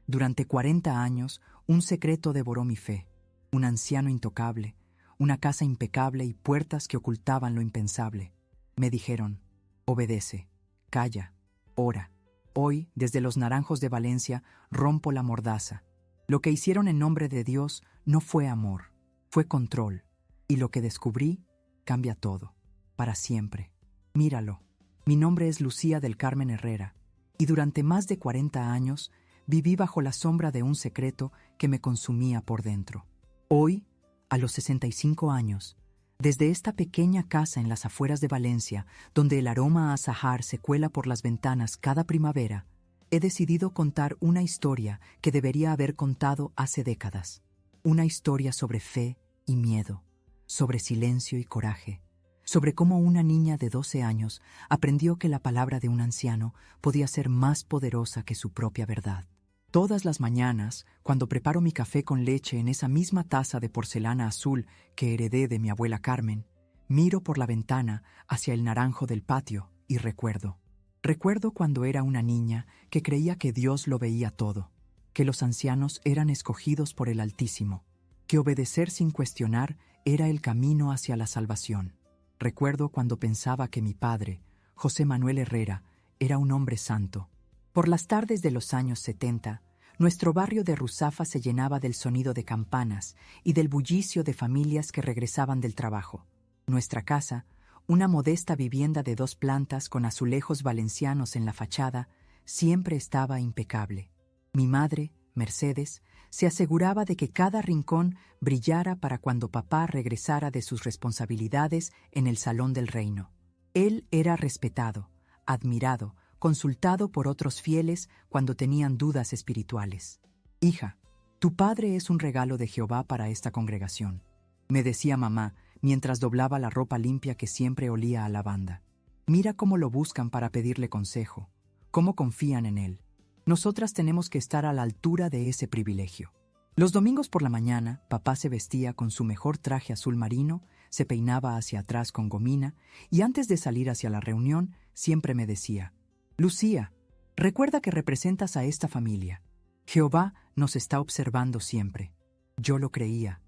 Durante 40 años, un secreto devoró mi fe. Un anciano intocable, una casa impecable y puertas que ocultaban lo impensable. Me dijeron: obedece, calla, ora. Hoy, desde los Naranjos de Valencia, rompo la mordaza. Lo que hicieron en nombre de Dios no fue amor, fue control. Y lo que descubrí cambia todo, para siempre. Míralo. Mi nombre es Lucía del Carmen Herrera, y durante más de 40 años viví bajo la sombra de un secreto que me consumía por dentro. Hoy, a los 65 años, desde esta pequeña casa en las afueras de Valencia, donde el aroma a azahar se cuela por las ventanas cada primavera, he decidido contar una historia que debería haber contado hace décadas. Una historia sobre fe y miedo, sobre silencio y coraje, sobre cómo una niña de 12 años aprendió que la palabra de un anciano podía ser más poderosa que su propia verdad. Todas las mañanas, cuando preparo mi café con leche en esa misma taza de porcelana azul que heredé de mi abuela Carmen, miro por la ventana hacia el naranjo del patio y recuerdo. Recuerdo cuando era una niña que creía que Dios lo veía todo, que los ancianos eran escogidos por el Altísimo, que obedecer sin cuestionar era el camino hacia la salvación. Recuerdo cuando pensaba que mi padre, José Manuel Herrera, era un hombre santo. Por las tardes de los años 70, nuestro barrio de Ruzafa se llenaba del sonido de campanas y del bullicio de familias que regresaban del trabajo. Nuestra casa, una modesta vivienda de 2 plantas con azulejos valencianos en la fachada, siempre estaba impecable. Mi madre, Mercedes, se aseguraba de que cada rincón brillara para cuando papá regresara de sus responsabilidades en el salón del reino. Él era respetado, admirado, consultado por otros fieles cuando tenían dudas espirituales. «Hija, tu padre es un regalo de Jehová para esta congregación», me decía mamá mientras doblaba la ropa limpia que siempre olía a lavanda. «Mira cómo lo buscan para pedirle consejo, cómo confían en él. Nosotras tenemos que estar a la altura de ese privilegio». Los domingos por la mañana, papá se vestía con su mejor traje azul marino, se peinaba hacia atrás con gomina y antes de salir hacia la reunión siempre me decía: «Lucía, recuerda que representas a esta familia. Jehová nos está observando siempre». Yo lo creía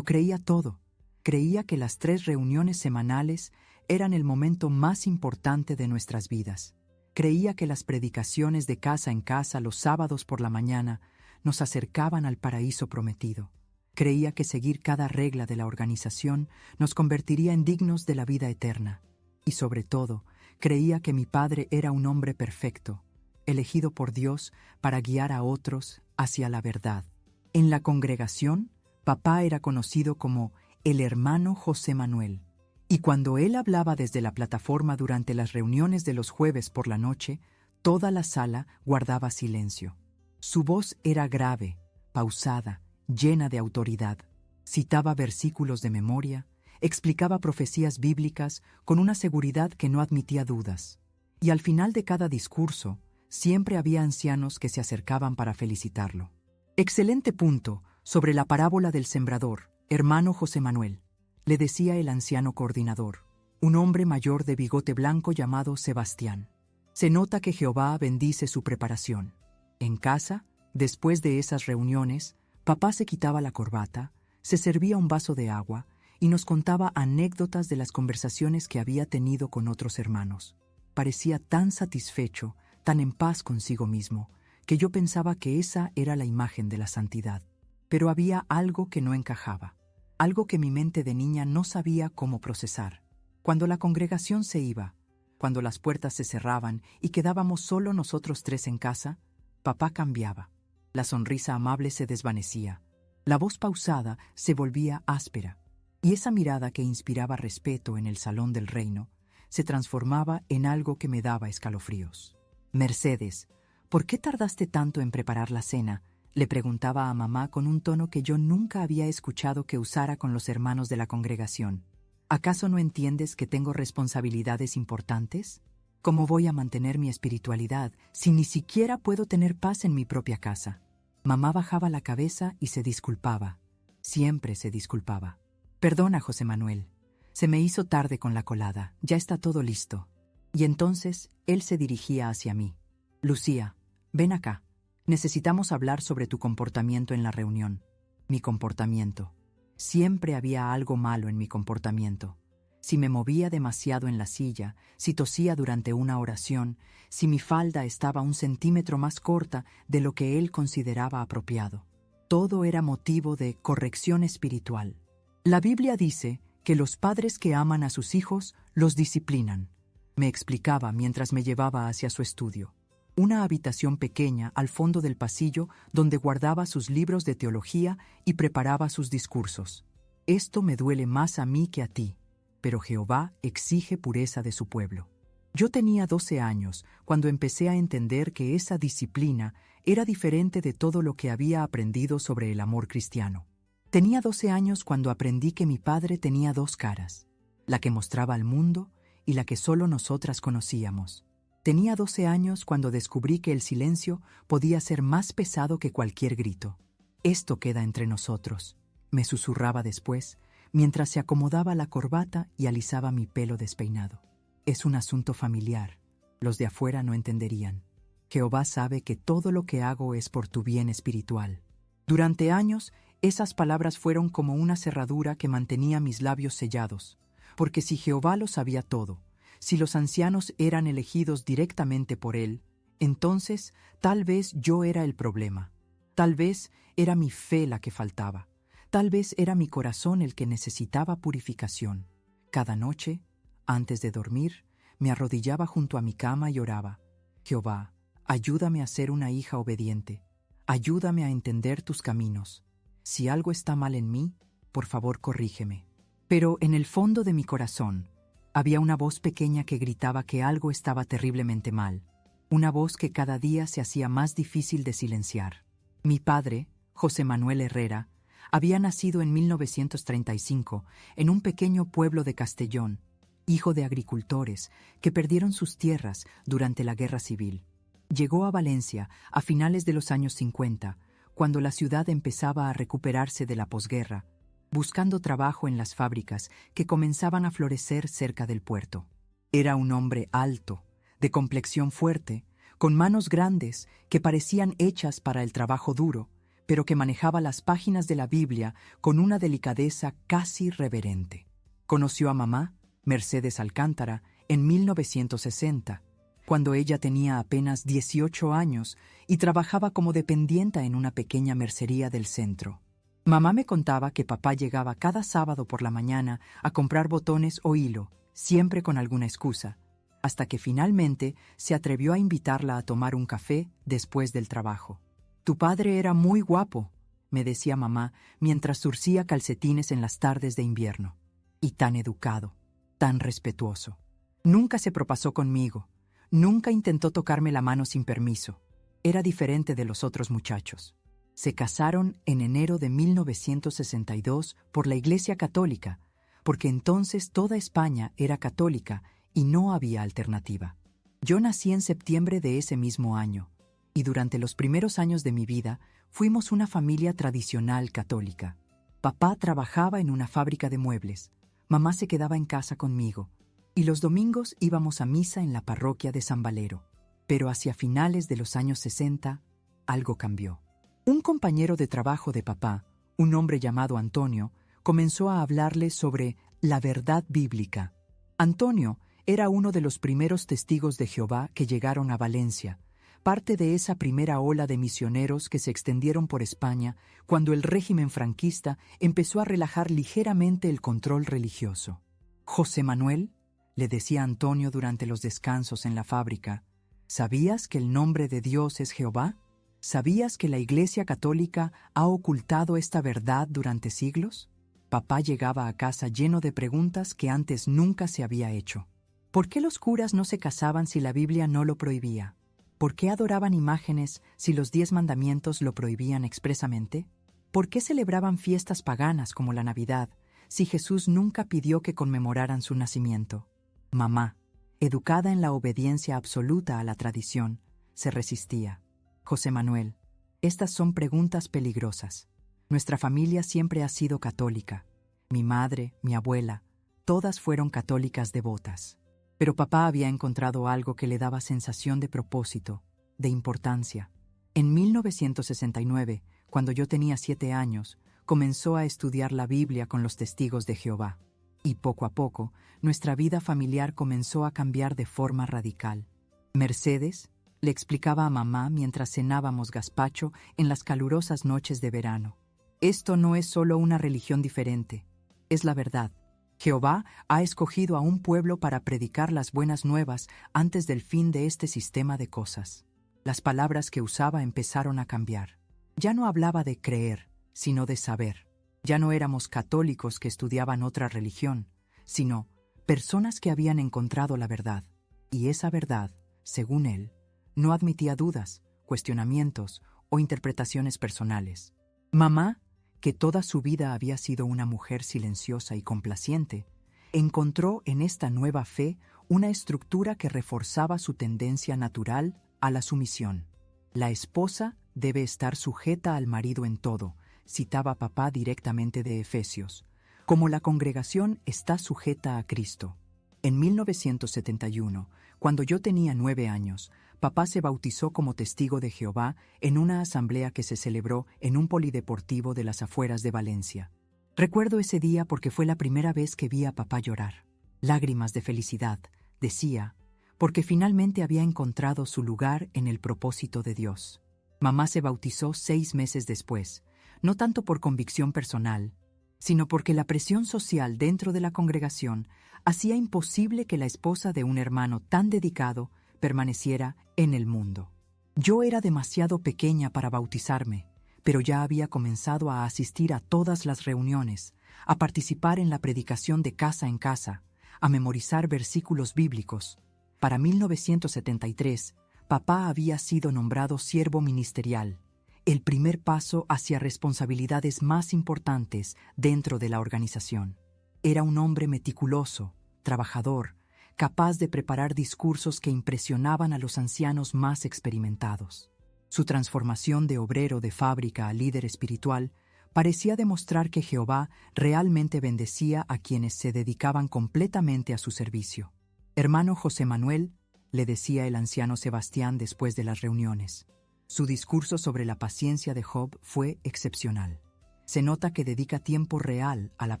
todo. Creía que las 3 reuniones semanales eran el momento más importante de nuestras vidas. Creía que las predicaciones de casa en casa los sábados por la mañana nos acercaban al paraíso prometido. Creía que seguir cada regla de la organización nos convertiría en dignos de la vida eterna. Y sobre todo, creía que mi padre era un hombre perfecto, elegido por Dios para guiar a otros hacia la verdad. En la congregación, papá era conocido como el hermano José Manuel, y cuando él hablaba desde la plataforma durante las reuniones de los jueves por la noche, toda la sala guardaba silencio. Su voz era grave, pausada, llena de autoridad. Citaba versículos de memoria, explicaba profecías bíblicas con una seguridad que no admitía dudas. Y al final de cada discurso, siempre había ancianos que se acercaban para felicitarlo. «Excelente punto sobre la parábola del sembrador, hermano José Manuel», le decía el anciano coordinador, un hombre mayor de bigote blanco llamado Sebastián. «Se nota que Jehová bendice su preparación». En casa, después de esas reuniones, papá se quitaba la corbata, se servía un vaso de agua y nos contaba anécdotas de las conversaciones que había tenido con otros hermanos. Parecía tan satisfecho, tan en paz consigo mismo, que yo pensaba que esa era la imagen de la santidad. Pero había algo que no encajaba, algo que mi mente de niña no sabía cómo procesar. Cuando la congregación se iba, cuando las puertas se cerraban y quedábamos solo nosotros 3 en casa, papá cambiaba. La sonrisa amable se desvanecía, la voz pausada se volvía áspera, y esa mirada que inspiraba respeto en el salón del reino se transformaba en algo que me daba escalofríos. «Mercedes, ¿por qué tardaste tanto en preparar la cena?», le preguntaba a mamá con un tono que yo nunca había escuchado que usara con los hermanos de la congregación. «¿Acaso no entiendes que tengo responsabilidades importantes? ¿Cómo voy a mantener mi espiritualidad si ni siquiera puedo tener paz en mi propia casa?». Mamá bajaba la cabeza y se disculpaba. Siempre se disculpaba. «Perdona, José Manuel. Se me hizo tarde con la colada. Ya está todo listo». Y entonces él se dirigía hacia mí. «Lucía, ven acá. Necesitamos hablar sobre tu comportamiento en la reunión. Mi comportamiento. Siempre había algo malo en mi comportamiento. Si me movía demasiado en la silla, si tosía durante una oración, si mi falda estaba 1 centímetro más corta de lo que él consideraba apropiado. Todo era motivo de corrección espiritual. La Biblia dice que los padres que aman a sus hijos los disciplinan, me explicaba mientras me llevaba hacia su estudio. Una habitación pequeña al fondo del pasillo donde guardaba sus libros de teología y preparaba sus discursos. Esto me duele más a mí que a ti, pero Jehová exige pureza de su pueblo. Yo tenía 12 años cuando empecé a entender que esa disciplina era diferente de todo lo que había aprendido sobre el amor cristiano. Tenía 12 años cuando aprendí que mi padre tenía 2 caras, la que mostraba al mundo y la que solo nosotras conocíamos. Tenía 12 años cuando descubrí que el silencio podía ser más pesado que cualquier grito. Esto queda entre nosotros, me susurraba después, mientras se acomodaba la corbata y alisaba mi pelo despeinado. Es un asunto familiar. Los de afuera no entenderían. Jehová sabe que todo lo que hago es por tu bien espiritual. Durante años, esas palabras fueron como una cerradura que mantenía mis labios sellados, porque si Jehová lo sabía todo, si los ancianos eran elegidos directamente por él, entonces tal vez yo era el problema. Tal vez era mi fe la que faltaba. Tal vez era mi corazón el que necesitaba purificación. Cada noche, antes de dormir, me arrodillaba junto a mi cama y oraba: Jehová, ayúdame a ser una hija obediente. Ayúdame a entender tus caminos. Si algo está mal en mí, por favor corrígeme. Pero en el fondo de mi corazón, había una voz pequeña que gritaba que algo estaba terriblemente mal. Una voz que cada día se hacía más difícil de silenciar. Mi padre, José Manuel Herrera, había nacido en 1935 en un pequeño pueblo de Castellón, hijo de agricultores que perdieron sus tierras durante la Guerra Civil. Llegó a Valencia a finales de los años 50, cuando la ciudad empezaba a recuperarse de la posguerra, buscando trabajo en las fábricas que comenzaban a florecer cerca del puerto. Era un hombre alto, de complexión fuerte, con manos grandes que parecían hechas para el trabajo duro, pero que manejaba las páginas de la Biblia con una delicadeza casi reverente. Conoció a mamá, Mercedes Alcántara, en 1960, cuando ella tenía apenas 18 años y trabajaba como dependienta en una pequeña mercería del centro. Mamá me contaba que papá llegaba cada sábado por la mañana a comprar botones o hilo, siempre con alguna excusa, hasta que finalmente se atrevió a invitarla a tomar un café después del trabajo. Tu padre era muy guapo, me decía mamá mientras zurcía calcetines en las tardes de invierno. Y tan educado, tan respetuoso. Nunca se propasó conmigo, nunca intentó tocarme la mano sin permiso. Era diferente de los otros muchachos. Se casaron en enero de 1962 por la Iglesia Católica, porque entonces toda España era católica y no había alternativa. Yo nací en septiembre de ese mismo año, y durante los primeros años de mi vida fuimos una familia tradicional católica. Papá trabajaba en una fábrica de muebles, mamá se quedaba en casa conmigo, y los domingos íbamos a misa en la parroquia de San Valero. Pero hacia finales de los años 60, algo cambió. Un compañero de trabajo de papá, un hombre llamado Antonio, comenzó a hablarle sobre la verdad bíblica. Antonio era uno de los primeros testigos de Jehová que llegaron a Valencia, parte de esa primera ola de misioneros que se extendieron por España cuando el régimen franquista empezó a relajar ligeramente el control religioso. José Manuel, le decía Antonio durante los descansos en la fábrica, ¿sabías que el nombre de Dios es Jehová? ¿Sabías que la Iglesia Católica ha ocultado esta verdad durante siglos? Papá llegaba a casa lleno de preguntas que antes nunca se había hecho. ¿Por qué los curas no se casaban si la Biblia no lo prohibía? ¿Por qué adoraban imágenes si los 10 mandamientos lo prohibían expresamente? ¿Por qué celebraban fiestas paganas como la Navidad si Jesús nunca pidió que conmemoraran su nacimiento? Mamá, educada en la obediencia absoluta a la tradición, se resistía. José Manuel, estas son preguntas peligrosas. Nuestra familia siempre ha sido católica. Mi madre, mi abuela, todas fueron católicas devotas. Pero papá había encontrado algo que le daba sensación de propósito, de importancia. En 1969, cuando yo tenía 7 años, comenzó a estudiar la Biblia con los testigos de Jehová. Y poco a poco, nuestra vida familiar comenzó a cambiar de forma radical. Mercedes le explicaba a mamá mientras cenábamos gazpacho en las calurosas noches de verano. Esto no es solo una religión diferente, es la verdad. Jehová ha escogido a un pueblo para predicar las buenas nuevas antes del fin de este sistema de cosas. Las palabras que usaba empezaron a cambiar. Ya no hablaba de creer, sino de saber. Ya no éramos católicos que estudiaban otra religión, sino personas que habían encontrado la verdad. Y esa verdad, según él, no admitía dudas, cuestionamientos o interpretaciones personales. Mamá, que toda su vida había sido una mujer silenciosa y complaciente, encontró en esta nueva fe una estructura que reforzaba su tendencia natural a la sumisión. La esposa debe estar sujeta al marido en todo, citaba papá directamente de Efesios, como la congregación está sujeta a Cristo. En 1971, cuando yo tenía 9 años, papá se bautizó como testigo de Jehová en una asamblea que se celebró en un polideportivo de las afueras de Valencia. Recuerdo ese día porque fue la primera vez que vi a papá llorar. Lágrimas de felicidad, decía, porque finalmente había encontrado su lugar en el propósito de Dios. Mamá se bautizó 6 meses después, no tanto por convicción personal, sino porque la presión social dentro de la congregación hacía imposible que la esposa de un hermano tan dedicado permaneciera en el mundo. Yo era demasiado pequeña para bautizarme, pero ya había comenzado a asistir a todas las reuniones, a participar en la predicación de casa en casa, a memorizar versículos bíblicos. Para 1973, papá había sido nombrado siervo ministerial, el primer paso hacia responsabilidades más importantes dentro de la organización. Era un hombre meticuloso, trabajador, capaz de preparar discursos que impresionaban a los ancianos más experimentados. Su transformación de obrero de fábrica a líder espiritual parecía demostrar que Jehová realmente bendecía a quienes se dedicaban completamente a su servicio. Hermano José Manuel, le decía el anciano Sebastián después de las reuniones. Su discurso sobre la paciencia de Job fue excepcional. Se nota que dedica tiempo real a la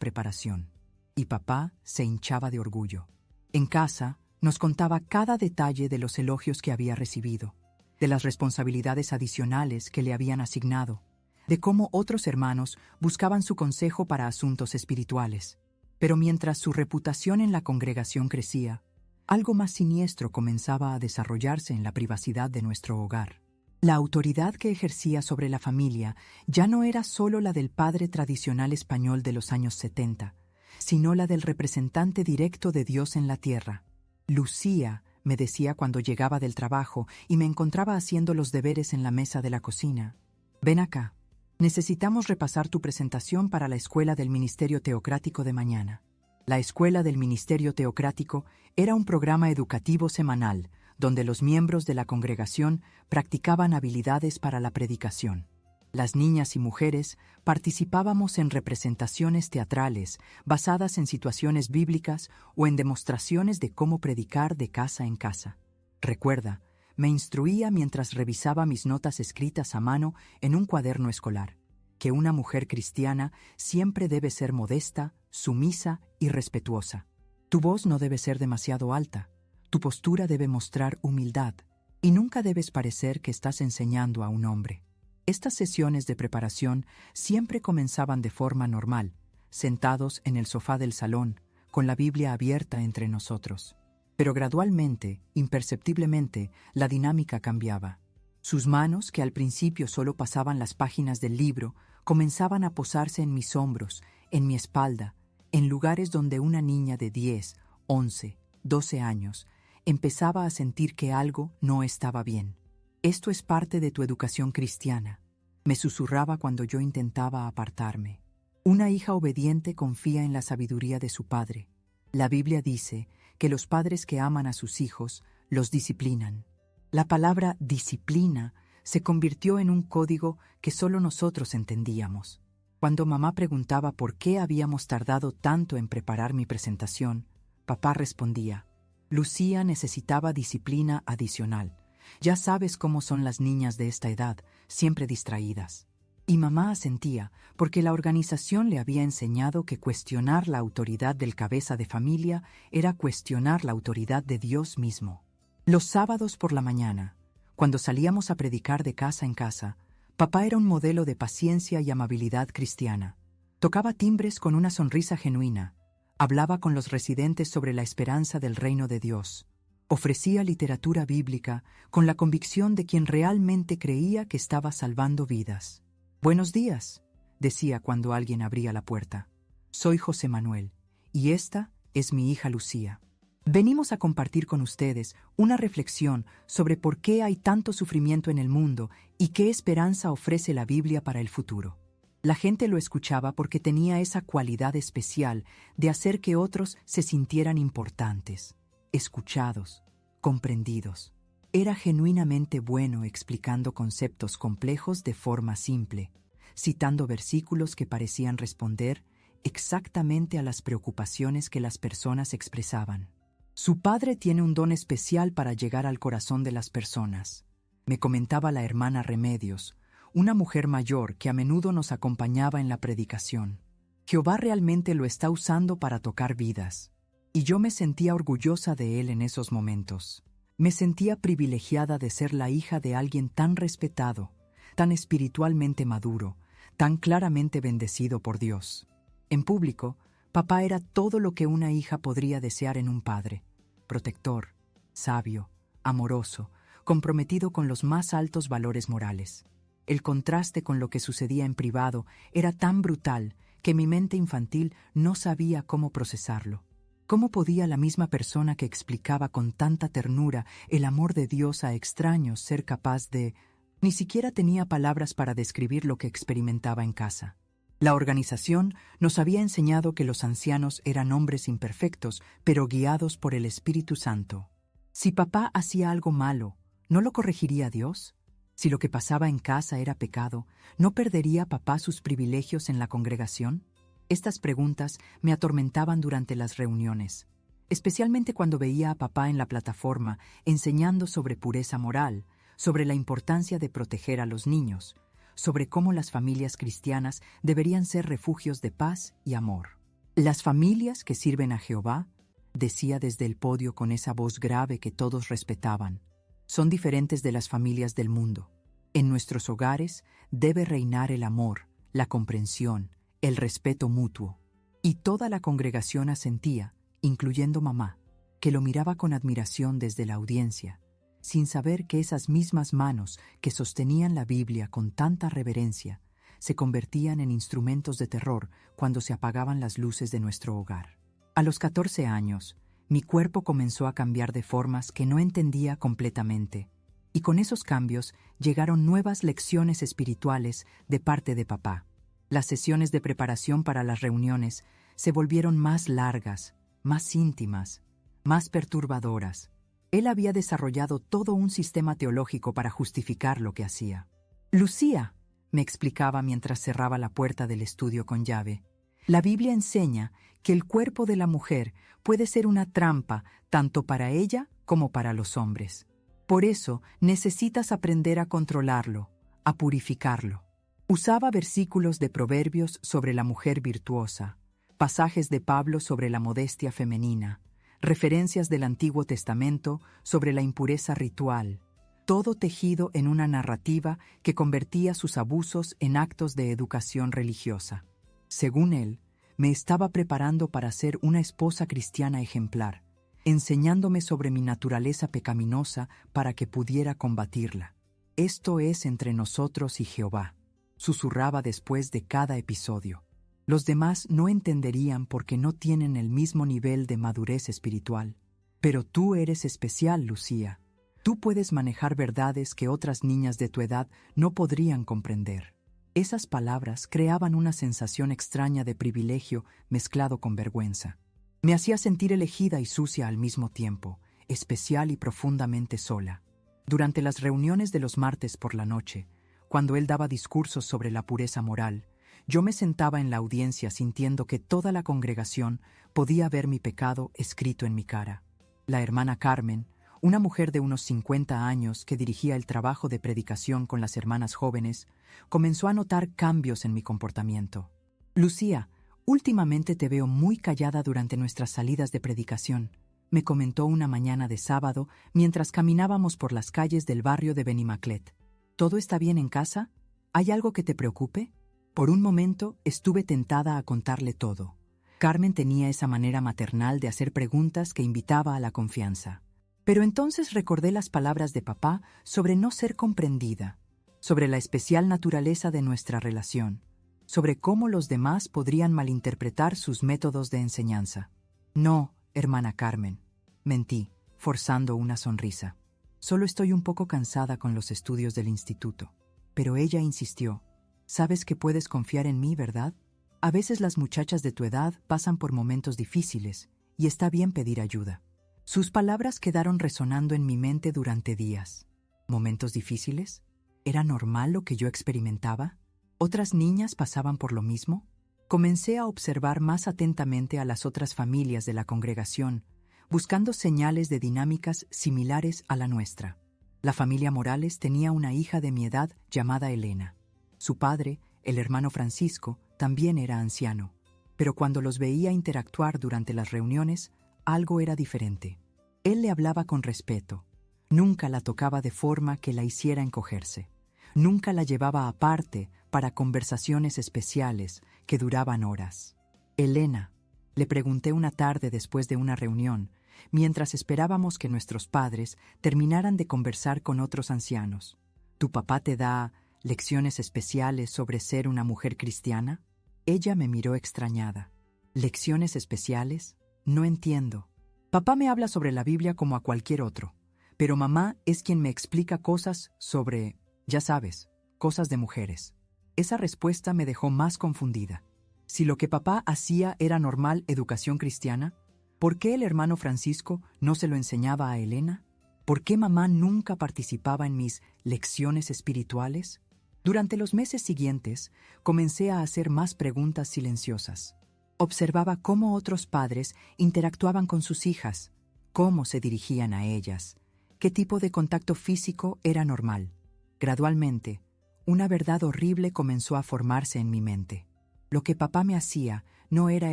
preparación. Y papá se hinchaba de orgullo. En casa nos contaba cada detalle de los elogios que había recibido, de las responsabilidades adicionales que le habían asignado, de cómo otros hermanos buscaban su consejo para asuntos espirituales. Pero mientras su reputación en la congregación crecía, algo más siniestro comenzaba a desarrollarse en la privacidad de nuestro hogar. La autoridad que ejercía sobre la familia ya no era solo la del padre tradicional español de los años 70, sino la del representante directo de Dios en la tierra. Lucía, me decía cuando llegaba del trabajo y me encontraba haciendo los deberes en la mesa de la cocina. Ven acá, necesitamos repasar tu presentación para la Escuela del Ministerio Teocrático de mañana. La Escuela del Ministerio Teocrático era un programa educativo semanal donde los miembros de la congregación practicaban habilidades para la predicación. Las niñas y mujeres participábamos en representaciones teatrales basadas en situaciones bíblicas o en demostraciones de cómo predicar de casa en casa. Recuerda, me instruía mientras revisaba mis notas escritas a mano en un cuaderno escolar, que una mujer cristiana siempre debe ser modesta, sumisa y respetuosa. Tu voz no debe ser demasiado alta. Tu postura debe mostrar humildad y nunca debes parecer que estás enseñando a un hombre. Estas sesiones de preparación siempre comenzaban de forma normal, sentados en el sofá del salón, con la Biblia abierta entre nosotros. Pero gradualmente, imperceptiblemente, la dinámica cambiaba. Sus manos, que al principio solo pasaban las páginas del libro, comenzaban a posarse en mis hombros, en mi espalda, en lugares donde una niña de 10, 11, 12 años empezaba a sentir que algo no estaba bien. Esto es parte de tu educación cristiana, me susurraba cuando yo intentaba apartarme. Una hija obediente confía en la sabiduría de su padre. La Biblia dice que los padres que aman a sus hijos los disciplinan. La palabra disciplina se convirtió en un código que solo nosotros entendíamos. Cuando mamá preguntaba por qué habíamos tardado tanto en preparar mi presentación, papá respondía: Lucía necesitaba disciplina adicional, Ya sabes cómo son las niñas de esta edad, siempre distraídas. Y mamá asentía, porque la organización le había enseñado que cuestionar la autoridad del cabeza de familia era cuestionar la autoridad de Dios mismo. Los sábados por la mañana, cuando salíamos a predicar de casa en casa, papá era un modelo de paciencia y amabilidad cristiana. Tocaba timbres con una sonrisa genuina, hablaba con los residentes sobre la esperanza del reino de Dios, ofrecía literatura bíblica con la convicción de quien realmente creía que estaba salvando vidas. «Buenos días», decía cuando alguien abría la puerta. «Soy José Manuel, y esta es mi hija Lucía. Venimos a compartir con ustedes una reflexión sobre por qué hay tanto sufrimiento en el mundo y qué esperanza ofrece la Biblia para el futuro». La gente lo escuchaba porque tenía esa cualidad especial de hacer que otros se sintieran importantes, escuchados, comprendidos. Era genuinamente bueno explicando conceptos complejos de forma simple, citando versículos que parecían responder exactamente a las preocupaciones que las personas expresaban. Su padre tiene un don especial para llegar al corazón de las personas, me comentaba la hermana Remedios, una mujer mayor que a menudo nos acompañaba en la predicación. Jehová realmente lo está usando para tocar vidas. Y yo me sentía orgullosa de él en esos momentos. Me sentía privilegiada de ser la hija de alguien tan respetado, tan espiritualmente maduro, tan claramente bendecido por Dios. En público, papá era todo lo que una hija podría desear en un padre: protector, sabio, amoroso, comprometido con los más altos valores morales. El contraste con lo que sucedía en privado era tan brutal que mi mente infantil no sabía cómo procesarlo. ¿Cómo podía la misma persona que explicaba con tanta ternura el amor de Dios a extraños ser capaz de... Ni siquiera tenía palabras para describir lo que experimentaba en casa. La organización nos había enseñado que los ancianos eran hombres imperfectos, pero guiados por el Espíritu Santo. Si papá hacía algo malo, ¿no lo corregiría Dios? Si lo que pasaba en casa era pecado, ¿no perdería papá sus privilegios en la congregación? Estas preguntas me atormentaban durante las reuniones, especialmente cuando veía a papá en la plataforma enseñando sobre pureza moral, sobre la importancia de proteger a los niños, sobre cómo las familias cristianas deberían ser refugios de paz y amor. Las familias que sirven a Jehová, decía desde el podio con esa voz grave que todos respetaban, son diferentes de las familias del mundo. En nuestros hogares debe reinar el amor, la comprensión, el respeto mutuo. Y toda la congregación asentía, incluyendo mamá, que lo miraba con admiración desde la audiencia, sin saber que esas mismas manos que sostenían la Biblia con tanta reverencia se convertían en instrumentos de terror cuando se apagaban las luces de nuestro hogar. A los 14 años, mi cuerpo comenzó a cambiar de formas que no entendía completamente, y con esos cambios llegaron nuevas lecciones espirituales de parte de papá. Las sesiones de preparación para las reuniones se volvieron más largas, más íntimas, más perturbadoras. Él había desarrollado todo un sistema teológico para justificar lo que hacía. «Lucía», me explicaba mientras cerraba la puerta del estudio con llave, «la Biblia enseña que el cuerpo de la mujer puede ser una trampa tanto para ella como para los hombres. Por eso necesitas aprender a controlarlo, a purificarlo». Usaba versículos de Proverbios sobre la mujer virtuosa, pasajes de Pablo sobre la modestia femenina, referencias del Antiguo Testamento sobre la impureza ritual, todo tejido en una narrativa que convertía sus abusos en actos de educación religiosa. Según él, me estaba preparando para ser una esposa cristiana ejemplar, enseñándome sobre mi naturaleza pecaminosa para que pudiera combatirla. «Esto es entre nosotros y Jehová», susurraba después de cada episodio. Los demás no entenderían porque no tienen el mismo nivel de madurez espiritual. Pero tú eres especial, Lucía. Tú puedes manejar verdades que otras niñas de tu edad no podrían comprender. Esas palabras creaban una sensación extraña de privilegio mezclado con vergüenza. Me hacía sentir elegida y sucia al mismo tiempo, especial y profundamente sola. Durante las reuniones de los martes por la noche, cuando él daba discursos sobre la pureza moral, yo me sentaba en la audiencia sintiendo que toda la congregación podía ver mi pecado escrito en mi cara. La hermana Carmen, una mujer de unos 50 años que dirigía el trabajo de predicación con las hermanas jóvenes, comenzó a notar cambios en mi comportamiento. Lucía, últimamente te veo muy callada durante nuestras salidas de predicación, me comentó una mañana de sábado mientras caminábamos por las calles del barrio de Benimaclet. ¿Todo está bien en casa? ¿Hay algo que te preocupe? Por un momento estuve tentada a contarle todo. Carmen tenía esa manera maternal de hacer preguntas que invitaba a la confianza. Pero entonces recordé las palabras de papá sobre no ser comprendida, sobre la especial naturaleza de nuestra relación, sobre cómo los demás podrían malinterpretar sus métodos de enseñanza. No, hermana Carmen, mentí, forzando una sonrisa. Solo estoy un poco cansada con los estudios del instituto. Pero ella insistió. Sabes que puedes confiar en mí, ¿verdad? A veces las muchachas de tu edad pasan por momentos difíciles y está bien pedir ayuda. Sus palabras quedaron resonando en mi mente durante días. ¿Momentos difíciles? ¿Era normal lo que yo experimentaba? ¿Otras niñas pasaban por lo mismo? Comencé a observar más atentamente a las otras familias de la congregación, buscando señales de dinámicas similares a la nuestra. La familia Morales tenía una hija de mi edad llamada Elena. Su padre, el hermano Francisco, también era anciano, pero cuando los veía interactuar durante las reuniones, algo era diferente. Él le hablaba con respeto. Nunca la tocaba de forma que la hiciera encogerse. Nunca la llevaba aparte para conversaciones especiales que duraban horas. Elena, le pregunté una tarde después de una reunión, mientras esperábamos que nuestros padres terminaran de conversar con otros ancianos. ¿Tu papá te da lecciones especiales sobre ser una mujer cristiana? Ella me miró extrañada. ¿Lecciones especiales? No entiendo. Papá me habla sobre la Biblia como a cualquier otro, pero mamá es quien me explica cosas sobre, ya sabes, cosas de mujeres. Esa respuesta me dejó más confundida. Si lo que papá hacía era normal educación cristiana, ¿por qué el hermano Francisco no se lo enseñaba a Elena? ¿Por qué mamá nunca participaba en mis lecciones espirituales? Durante los meses siguientes, comencé a hacer más preguntas silenciosas. Observaba cómo otros padres interactuaban con sus hijas, cómo se dirigían a ellas, qué tipo de contacto físico era normal. Gradualmente, una verdad horrible comenzó a formarse en mi mente. Lo que papá me hacía no era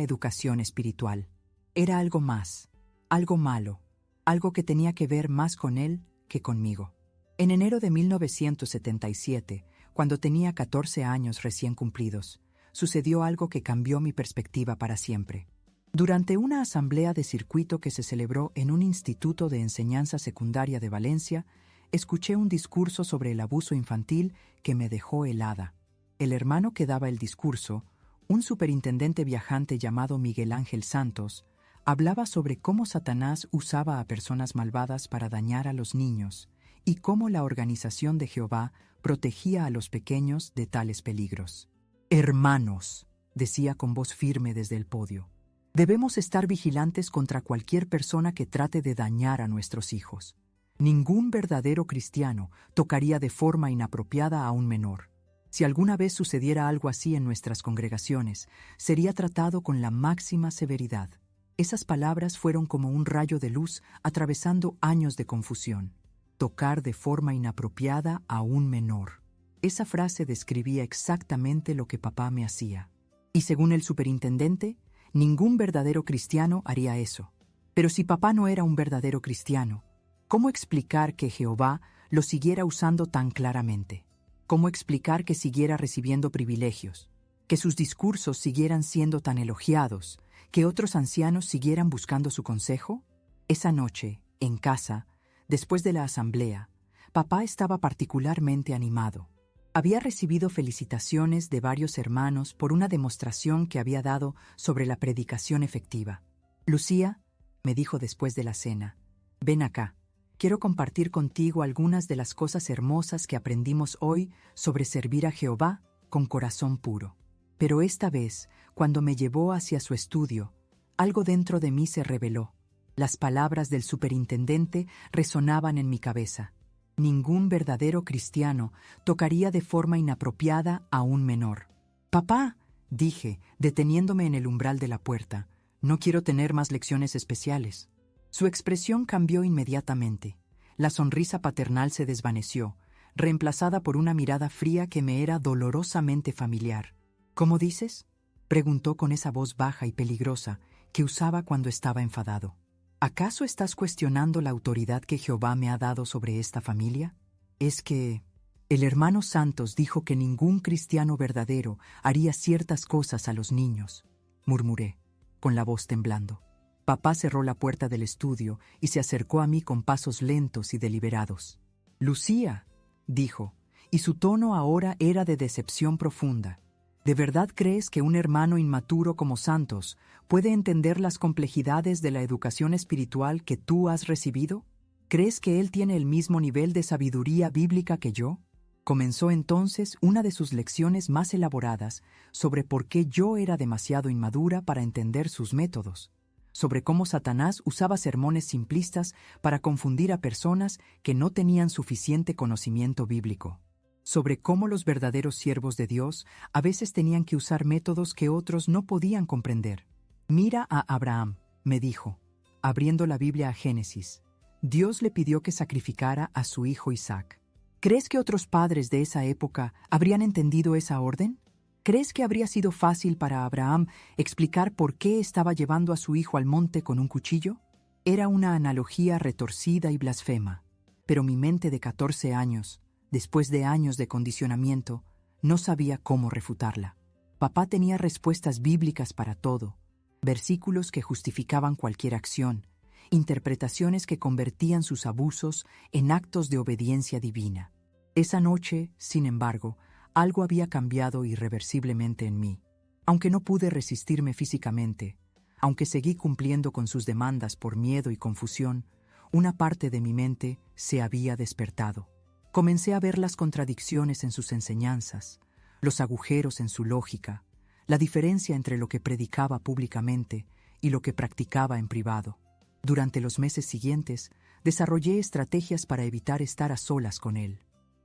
educación espiritual. Era algo más, algo malo, algo que tenía que ver más con él que conmigo. En enero de 1977, cuando tenía 14 años recién cumplidos, sucedió algo que cambió mi perspectiva para siempre. Durante una asamblea de circuito que se celebró en un instituto de enseñanza secundaria de Valencia, escuché un discurso sobre el abuso infantil que me dejó helada. El hermano que daba el discurso, un superintendente viajante llamado Miguel Ángel Santos, hablaba sobre cómo Satanás usaba a personas malvadas para dañar a los niños y cómo la organización de Jehová protegía a los pequeños de tales peligros. Hermanos, decía con voz firme desde el podio, debemos estar vigilantes contra cualquier persona que trate de dañar a nuestros hijos. Ningún verdadero cristiano tocaría de forma inapropiada a un menor. Si alguna vez sucediera algo así en nuestras congregaciones, sería tratado con la máxima severidad. Esas palabras fueron como un rayo de luz atravesando años de confusión. Tocar de forma inapropiada a un menor. Esa frase describía exactamente lo que papá me hacía. Y según el superintendente, ningún verdadero cristiano haría eso. Pero si papá no era un verdadero cristiano, ¿cómo explicar que Jehová lo siguiera usando tan claramente? ¿Cómo explicar que siguiera recibiendo privilegios? Que sus discursos siguieran siendo tan elogiados? ¿Que otros ancianos siguieran buscando su consejo? Esa noche, en casa, después de la asamblea, papá estaba particularmente animado. Había recibido felicitaciones de varios hermanos por una demostración que había dado sobre la predicación efectiva. Lucía, me dijo después de la cena, ven acá, quiero compartir contigo algunas de las cosas hermosas que aprendimos hoy sobre servir a Jehová con corazón puro. Pero esta vez, cuando me llevó hacia su estudio, algo dentro de mí se reveló. Las palabras del superintendente resonaban en mi cabeza. Ningún verdadero cristiano tocaría de forma inapropiada a un menor. Papá, dije, deteniéndome en el umbral de la puerta, no quiero tener más lecciones especiales. Su expresión cambió inmediatamente. La sonrisa paternal se desvaneció, reemplazada por una mirada fría que me era dolorosamente familiar. ¿Cómo dices?, preguntó con esa voz baja y peligrosa que usaba cuando estaba enfadado. ¿Acaso estás cuestionando la autoridad que Jehová me ha dado sobre esta familia? Es que el hermano Santos dijo que ningún cristiano verdadero haría ciertas cosas a los niños, murmuré, con la voz temblando. Papá cerró la puerta del estudio y se acercó a mí con pasos lentos y deliberados. Lucía, dijo, y su tono ahora era de decepción profunda. ¿De verdad crees que un hermano inmaturo como Santos puede entender las complejidades de la educación espiritual que tú has recibido? ¿Crees que él tiene el mismo nivel de sabiduría bíblica que yo? Comenzó entonces una de sus lecciones más elaboradas sobre por qué yo era demasiado inmadura para entender sus métodos, sobre cómo Satanás usaba sermones simplistas para confundir a personas que no tenían suficiente conocimiento bíblico, sobre cómo los verdaderos siervos de Dios a veces tenían que usar métodos que otros no podían comprender. Mira a Abraham, me dijo, abriendo la Biblia a Génesis. Dios le pidió que sacrificara a su hijo Isaac. ¿Crees que otros padres de esa época habrían entendido esa orden? ¿Crees que habría sido fácil para Abraham explicar por qué estaba llevando a su hijo al monte con un cuchillo? Era una analogía retorcida y blasfema, pero mi mente de 14 años, después de años de condicionamiento, no sabía cómo refutarla. Papá tenía respuestas bíblicas para todo, versículos que justificaban cualquier acción, interpretaciones que convertían sus abusos en actos de obediencia divina. Esa noche, sin embargo, algo había cambiado irreversiblemente en mí. Aunque no pude resistirme físicamente, aunque seguí cumpliendo con sus demandas por miedo y confusión, una parte de mi mente se había despertado. Comencé a ver las contradicciones en sus enseñanzas, los agujeros en su lógica, la diferencia entre lo que predicaba públicamente y lo que practicaba en privado. Durante los meses siguientes, desarrollé estrategias para evitar estar a solas con él.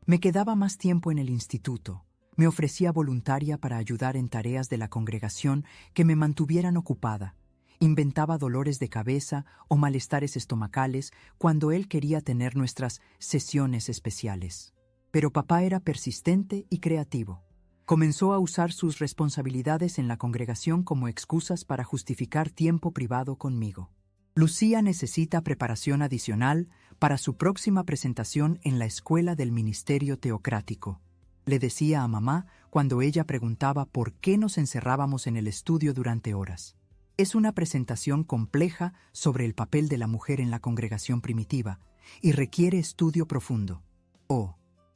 Me quedaba más tiempo en el instituto, me ofrecía voluntaria para ayudar en tareas de la congregación que me mantuvieran ocupada, inventaba dolores de cabeza o malestares estomacales cuando él quería tener nuestras sesiones especiales. Pero papá era persistente y creativo. Comenzó a usar sus responsabilidades en la congregación como excusas para justificar tiempo privado conmigo. Lucía necesita preparación adicional para su próxima presentación en la escuela del ministerio teocrático, le decía a mamá cuando ella preguntaba por qué nos encerrábamos en el estudio durante horas. Es una presentación compleja sobre el papel de la mujer en la congregación primitiva y requiere estudio profundo.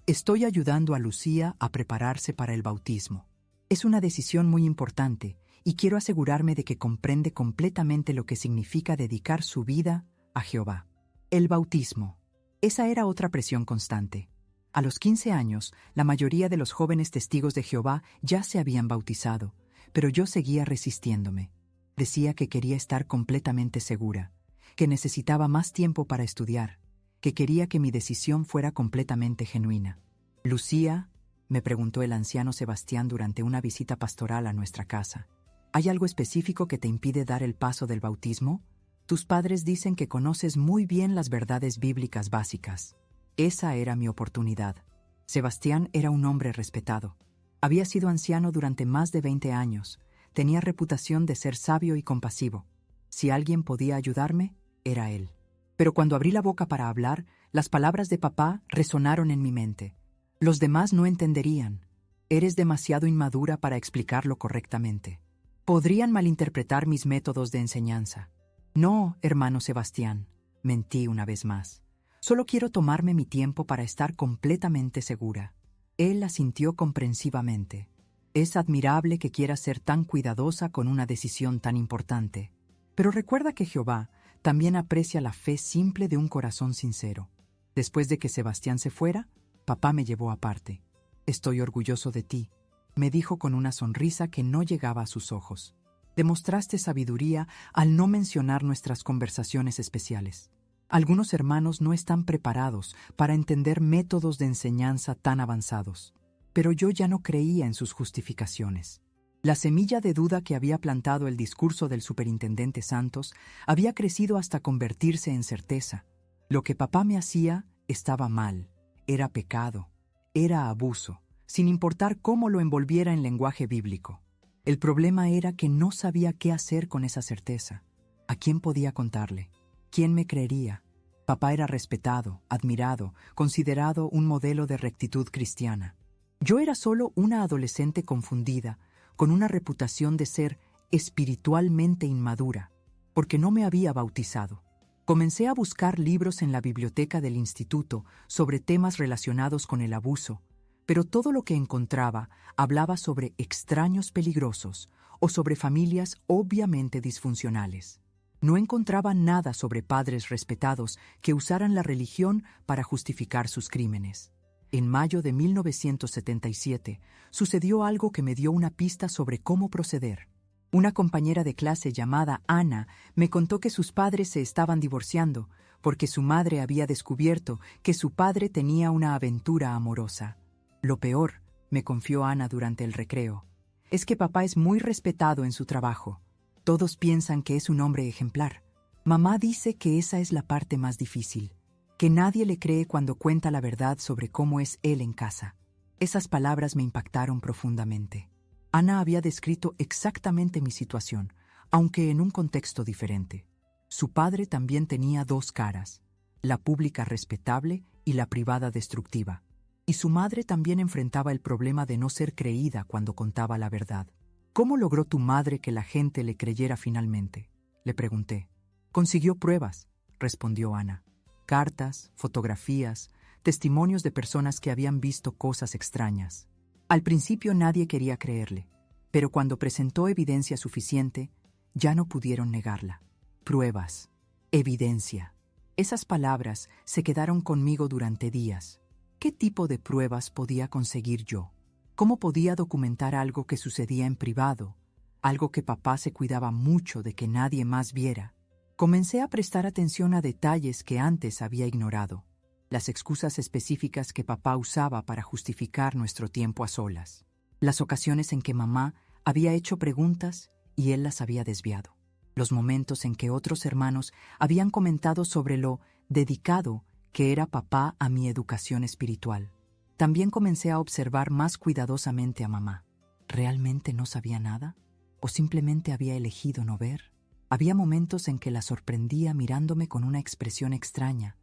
Estoy ayudando a Lucía a prepararse para el bautismo. Es una decisión muy importante y quiero asegurarme de que comprende completamente lo que significa dedicar su vida a Jehová. El bautismo. Esa era otra presión constante. A los 15 años, la mayoría de los jóvenes testigos de Jehová ya se habían bautizado, pero yo seguía resistiéndome. Decía que quería estar completamente segura, que necesitaba más tiempo para estudiar, que quería que mi decisión fuera completamente genuina. Lucía, me preguntó el anciano Sebastián durante una visita pastoral a nuestra casa, ¿hay algo específico que te impide dar el paso del bautismo? Tus padres dicen que conoces muy bien las verdades bíblicas básicas. Esa era mi oportunidad. Sebastián era un hombre respetado. Había sido anciano durante más de 20 años. Tenía reputación de ser sabio y compasivo. Si alguien podía ayudarme, era él. Pero cuando abrí la boca para hablar, las palabras de papá resonaron en mi mente. Los demás no entenderían. Eres demasiado inmadura para explicarlo correctamente. Podrían malinterpretar mis métodos de enseñanza. No, hermano Sebastián, mentí una vez más. Solo quiero tomarme mi tiempo para estar completamente segura. Él asintió comprensivamente. Es admirable que quieras ser tan cuidadosa con una decisión tan importante. Pero recuerda que Jehová también aprecia la fe simple de un corazón sincero. Después de que Sebastián se fuera, papá me llevó aparte. Estoy orgulloso de ti, me dijo con una sonrisa que no llegaba a sus ojos. Demostraste sabiduría al no mencionar nuestras conversaciones especiales. Algunos hermanos no están preparados para entender métodos de enseñanza tan avanzados. Pero yo ya no creía en sus justificaciones. La semilla de duda que había plantado el discurso del superintendente Santos había crecido hasta convertirse en certeza. Lo que papá me hacía estaba mal, era pecado, era abuso, sin importar cómo lo envolviera en lenguaje bíblico. El problema era que no sabía qué hacer con esa certeza. ¿A quién podía contarle? ¿Quién me creería? Papá era respetado, admirado, considerado un modelo de rectitud cristiana. Yo era solo una adolescente confundida, con una reputación de ser espiritualmente inmadura, porque no me había bautizado. Comencé a buscar libros en la biblioteca del instituto sobre temas relacionados con el abuso, pero todo lo que encontraba hablaba sobre extraños peligrosos o sobre familias obviamente disfuncionales. No encontraba nada sobre padres respetados que usaran la religión para justificar sus crímenes. En mayo de 1977 sucedió algo que me dio una pista sobre cómo proceder. Una compañera de clase llamada Ana me contó que sus padres se estaban divorciando porque su madre había descubierto que su padre tenía una aventura amorosa. Lo peor, me confió Ana durante el recreo, es que papá es muy respetado en su trabajo. Todos piensan que es un hombre ejemplar. Mamá dice que esa es la parte más difícil, que nadie le cree cuando cuenta la verdad sobre cómo es él en casa. Esas palabras me impactaron profundamente. Ana había descrito exactamente mi situación, aunque en un contexto diferente. Su padre también tenía dos caras, la pública respetable y la privada destructiva. Y su madre también enfrentaba el problema de no ser creída cuando contaba la verdad. ¿Cómo logró tu madre que la gente le creyera finalmente?, le pregunté. Consiguió pruebas, respondió Ana. Cartas, fotografías, testimonios de personas que habían visto cosas extrañas. Al principio nadie quería creerle, pero cuando presentó evidencia suficiente, ya no pudieron negarla. Pruebas, evidencia. Esas palabras se quedaron conmigo durante días. ¿Qué tipo de pruebas podía conseguir yo? ¿Cómo podía documentar algo que sucedía en privado, algo que papá se cuidaba mucho de que nadie más viera? Comencé a prestar atención a detalles que antes había ignorado. Las excusas específicas que papá usaba para justificar nuestro tiempo a solas. Las ocasiones en que mamá había hecho preguntas y él las había desviado. Los momentos en que otros hermanos habían comentado sobre lo dedicado que era papá a mi educación espiritual. También comencé a observar más cuidadosamente a mamá. ¿Realmente no sabía nada? ¿O simplemente había elegido no ver? Había momentos en que la sorprendía mirándome con una expresión extraña,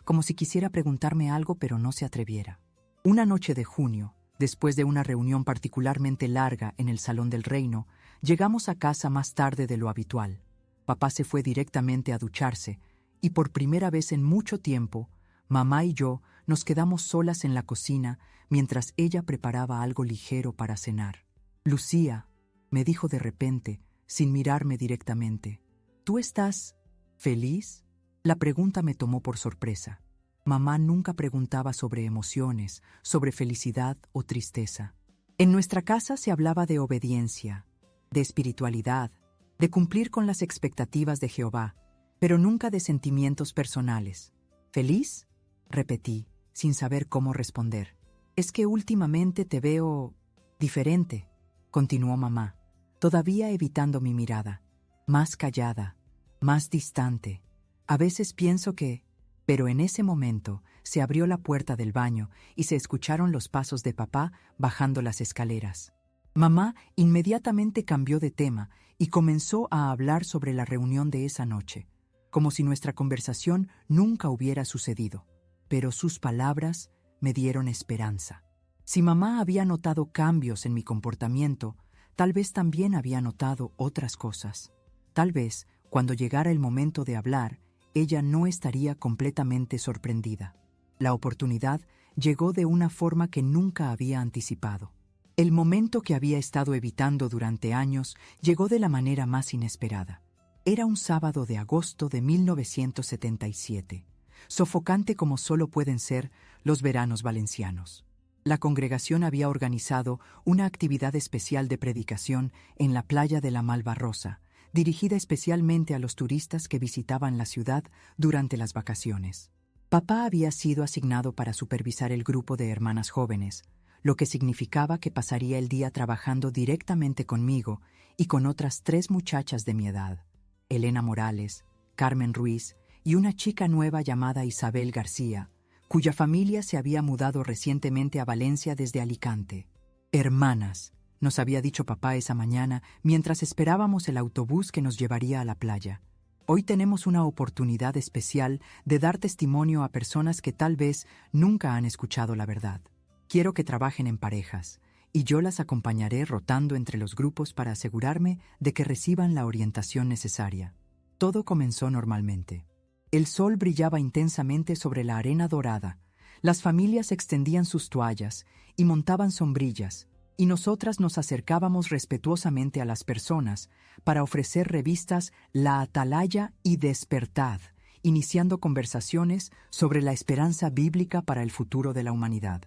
como si quisiera preguntarme algo pero no se atreviera. Una noche de junio, después de una reunión particularmente larga en el Salón del Reino, llegamos a casa más tarde de lo habitual. Papá se fue directamente a ducharse y por primera vez en mucho tiempo, mamá y yo nos quedamos solas en la cocina mientras ella preparaba algo ligero para cenar. Lucía, me dijo de repente, sin mirarme directamente, ¿tú estás feliz? La pregunta me tomó por sorpresa. Mamá nunca preguntaba sobre emociones, sobre felicidad o tristeza. En nuestra casa se hablaba de obediencia, de espiritualidad, de cumplir con las expectativas de Jehová, pero nunca de sentimientos personales. ¿Feliz?, repetí, sin saber cómo responder. Es que últimamente te veo diferente, continuó mamá, todavía evitando mi mirada, más callada, más distante. A veces pienso que... Pero en ese momento se abrió la puerta del baño y se escucharon los pasos de papá bajando las escaleras. Mamá inmediatamente cambió de tema y comenzó a hablar sobre la reunión de esa noche, como si nuestra conversación nunca hubiera sucedido. Pero sus palabras me dieron esperanza. Si mamá había notado cambios en mi comportamiento, tal vez también había notado otras cosas. Tal vez, cuando llegara el momento de hablar, ella no estaría completamente sorprendida. La oportunidad llegó de una forma que nunca había anticipado. El momento que había estado evitando durante años llegó de la manera más inesperada. Era un sábado de agosto de 1977, sofocante como solo pueden ser los veranos valencianos. La congregación había organizado una actividad especial de predicación en la playa de la Malvarrosa, dirigida especialmente a los turistas que visitaban la ciudad durante las vacaciones. Papá había sido asignado para supervisar el grupo de hermanas jóvenes, lo que significaba que pasaría el día trabajando directamente conmigo y con otras 3 muchachas de mi edad, Elena Morales, Carmen Ruiz y una chica nueva llamada Isabel García, cuya familia se había mudado recientemente a Valencia desde Alicante. Hermanas, nos había dicho papá esa mañana mientras esperábamos el autobús que nos llevaría a la playa. Hoy tenemos una oportunidad especial de dar testimonio a personas que tal vez nunca han escuchado la verdad. Quiero que trabajen en parejas, y yo las acompañaré rotando entre los grupos para asegurarme de que reciban la orientación necesaria. Todo comenzó normalmente. El sol brillaba intensamente sobre la arena dorada, las familias extendían sus toallas y montaban sombrillas, y nosotras nos acercábamos respetuosamente a las personas para ofrecer revistas La Atalaya y Despertad, iniciando conversaciones sobre la esperanza bíblica para el futuro de la humanidad.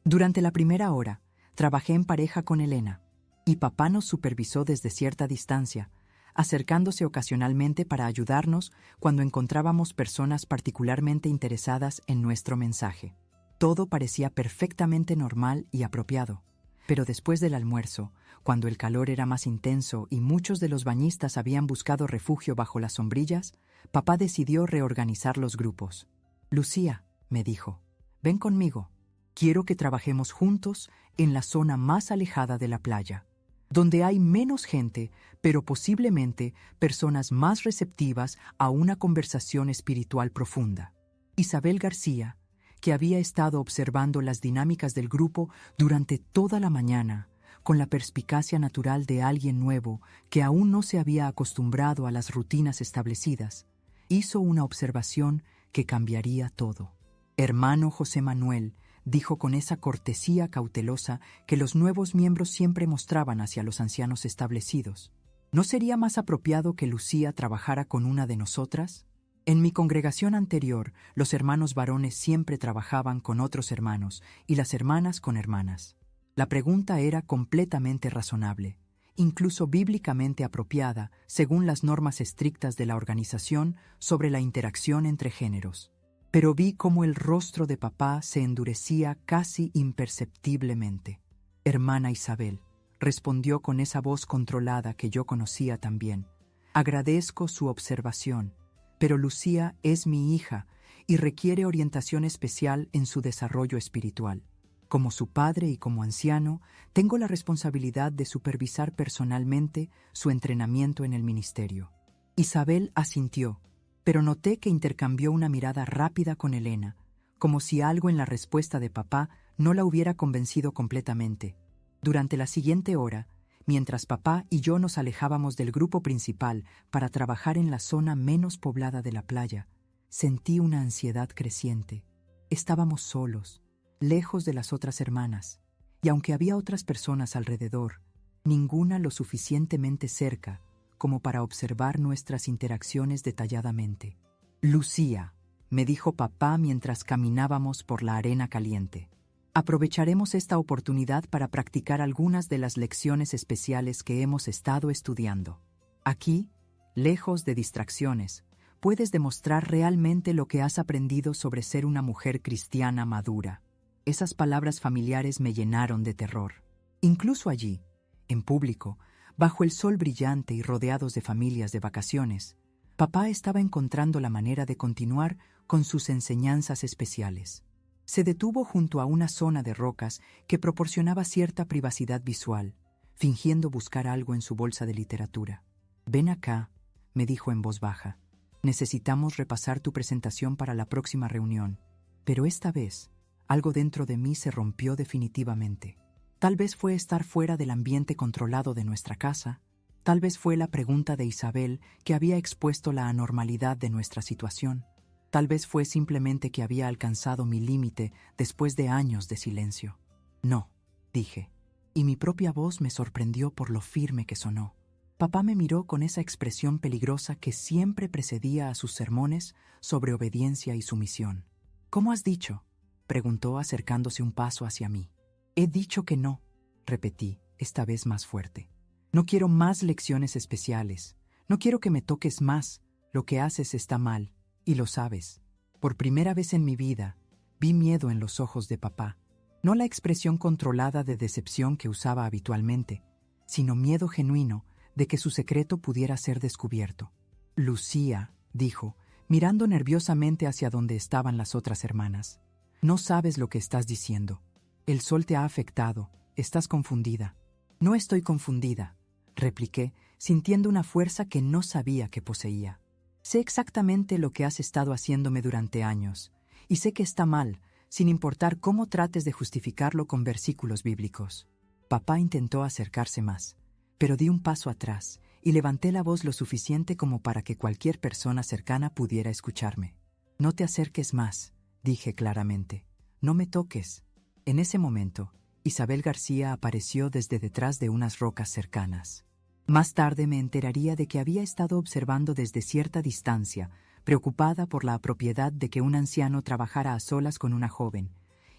Durante la primera hora, trabajé en pareja con Elena, y papá nos supervisó desde cierta distancia, acercándose ocasionalmente para ayudarnos cuando encontrábamos personas particularmente interesadas en nuestro mensaje. Todo parecía perfectamente normal y apropiado. Pero después del almuerzo, cuando el calor era más intenso y muchos de los bañistas habían buscado refugio bajo las sombrillas, papá decidió reorganizar los grupos. «Lucía», me dijo, «ven conmigo. Quiero que trabajemos juntos en la zona más alejada de la playa, donde hay menos gente, pero posiblemente personas más receptivas a una conversación espiritual profunda». Isabel García, que había estado observando las dinámicas del grupo durante toda la mañana, con la perspicacia natural de alguien nuevo que aún no se había acostumbrado a las rutinas establecidas, hizo una observación que cambiaría todo. «Hermano José Manuel», dijo con esa cortesía cautelosa que los nuevos miembros siempre mostraban hacia los ancianos establecidos, ¿no sería más apropiado que Lucía trabajara con una de nosotras? En mi congregación anterior, los hermanos varones siempre trabajaban con otros hermanos y las hermanas con hermanas. La pregunta era completamente razonable, incluso bíblicamente apropiada según las normas estrictas de la organización sobre la interacción entre géneros. Pero vi cómo el rostro de papá se endurecía casi imperceptiblemente. «Hermana Isabel», respondió con esa voz controlada que yo conocía también, «agradezco su observación, pero Lucía es mi hija y requiere orientación especial en su desarrollo espiritual. Como su padre y como anciano, tengo la responsabilidad de supervisar personalmente su entrenamiento en el ministerio». Isabel asintió, pero noté que intercambió una mirada rápida con Elena, como si algo en la respuesta de papá no la hubiera convencido completamente. Durante la siguiente hora, mientras papá y yo nos alejábamos del grupo principal para trabajar en la zona menos poblada de la playa, sentí una ansiedad creciente. Estábamos solos, lejos de las otras hermanas, y aunque había otras personas alrededor, ninguna lo suficientemente cerca como para observar nuestras interacciones detalladamente. «Lucía», me dijo papá mientras caminábamos por la arena caliente, «aprovecharemos esta oportunidad para practicar algunas de las lecciones especiales que hemos estado estudiando. Aquí, lejos de distracciones, puedes demostrar realmente lo que has aprendido sobre ser una mujer cristiana madura». Esas palabras familiares me llenaron de terror. Incluso allí, en público, bajo el sol brillante y rodeados de familias de vacaciones, papá estaba encontrando la manera de continuar con sus enseñanzas especiales. Se detuvo junto a una zona de rocas que proporcionaba cierta privacidad visual, fingiendo buscar algo en su bolsa de literatura. «Ven acá», me dijo en voz baja. «Necesitamos repasar tu presentación para la próxima reunión». Pero esta vez, algo dentro de mí se rompió definitivamente. Tal vez fue estar fuera del ambiente controlado de nuestra casa. Tal vez fue la pregunta de Isabel que había expuesto la anormalidad de nuestra situación. Tal vez fue simplemente que había alcanzado mi límite después de años de silencio. «No», dije, y mi propia voz me sorprendió por lo firme que sonó. Papá me miró con esa expresión peligrosa que siempre precedía a sus sermones sobre obediencia y sumisión. «¿Cómo has dicho?», preguntó acercándose un paso hacia mí. «He dicho que no», repetí, esta vez más fuerte. «No quiero más lecciones especiales. No quiero que me toques más. Lo que haces está mal, y lo sabes». Por primera vez en mi vida, vi miedo en los ojos de papá. No la expresión controlada de decepción que usaba habitualmente, sino miedo genuino de que su secreto pudiera ser descubierto. «Lucía», dijo, mirando nerviosamente hacia donde estaban las otras hermanas. No sabes lo que estás diciendo. El sol te ha afectado. Estás confundida. No estoy confundida, repliqué, sintiendo una fuerza que no sabía que poseía. Sé exactamente lo que has estado haciéndome durante años, y sé que está mal, sin importar cómo trates de justificarlo con versículos bíblicos. Papá intentó acercarse más, pero di un paso atrás y levanté la voz lo suficiente como para que cualquier persona cercana pudiera escucharme. No te acerques más, dije claramente. No me toques. En ese momento, Isabel García apareció desde detrás de unas rocas cercanas. Más tarde me enteraría de que había estado observando desde cierta distancia, preocupada por la propiedad de que un anciano trabajara a solas con una joven,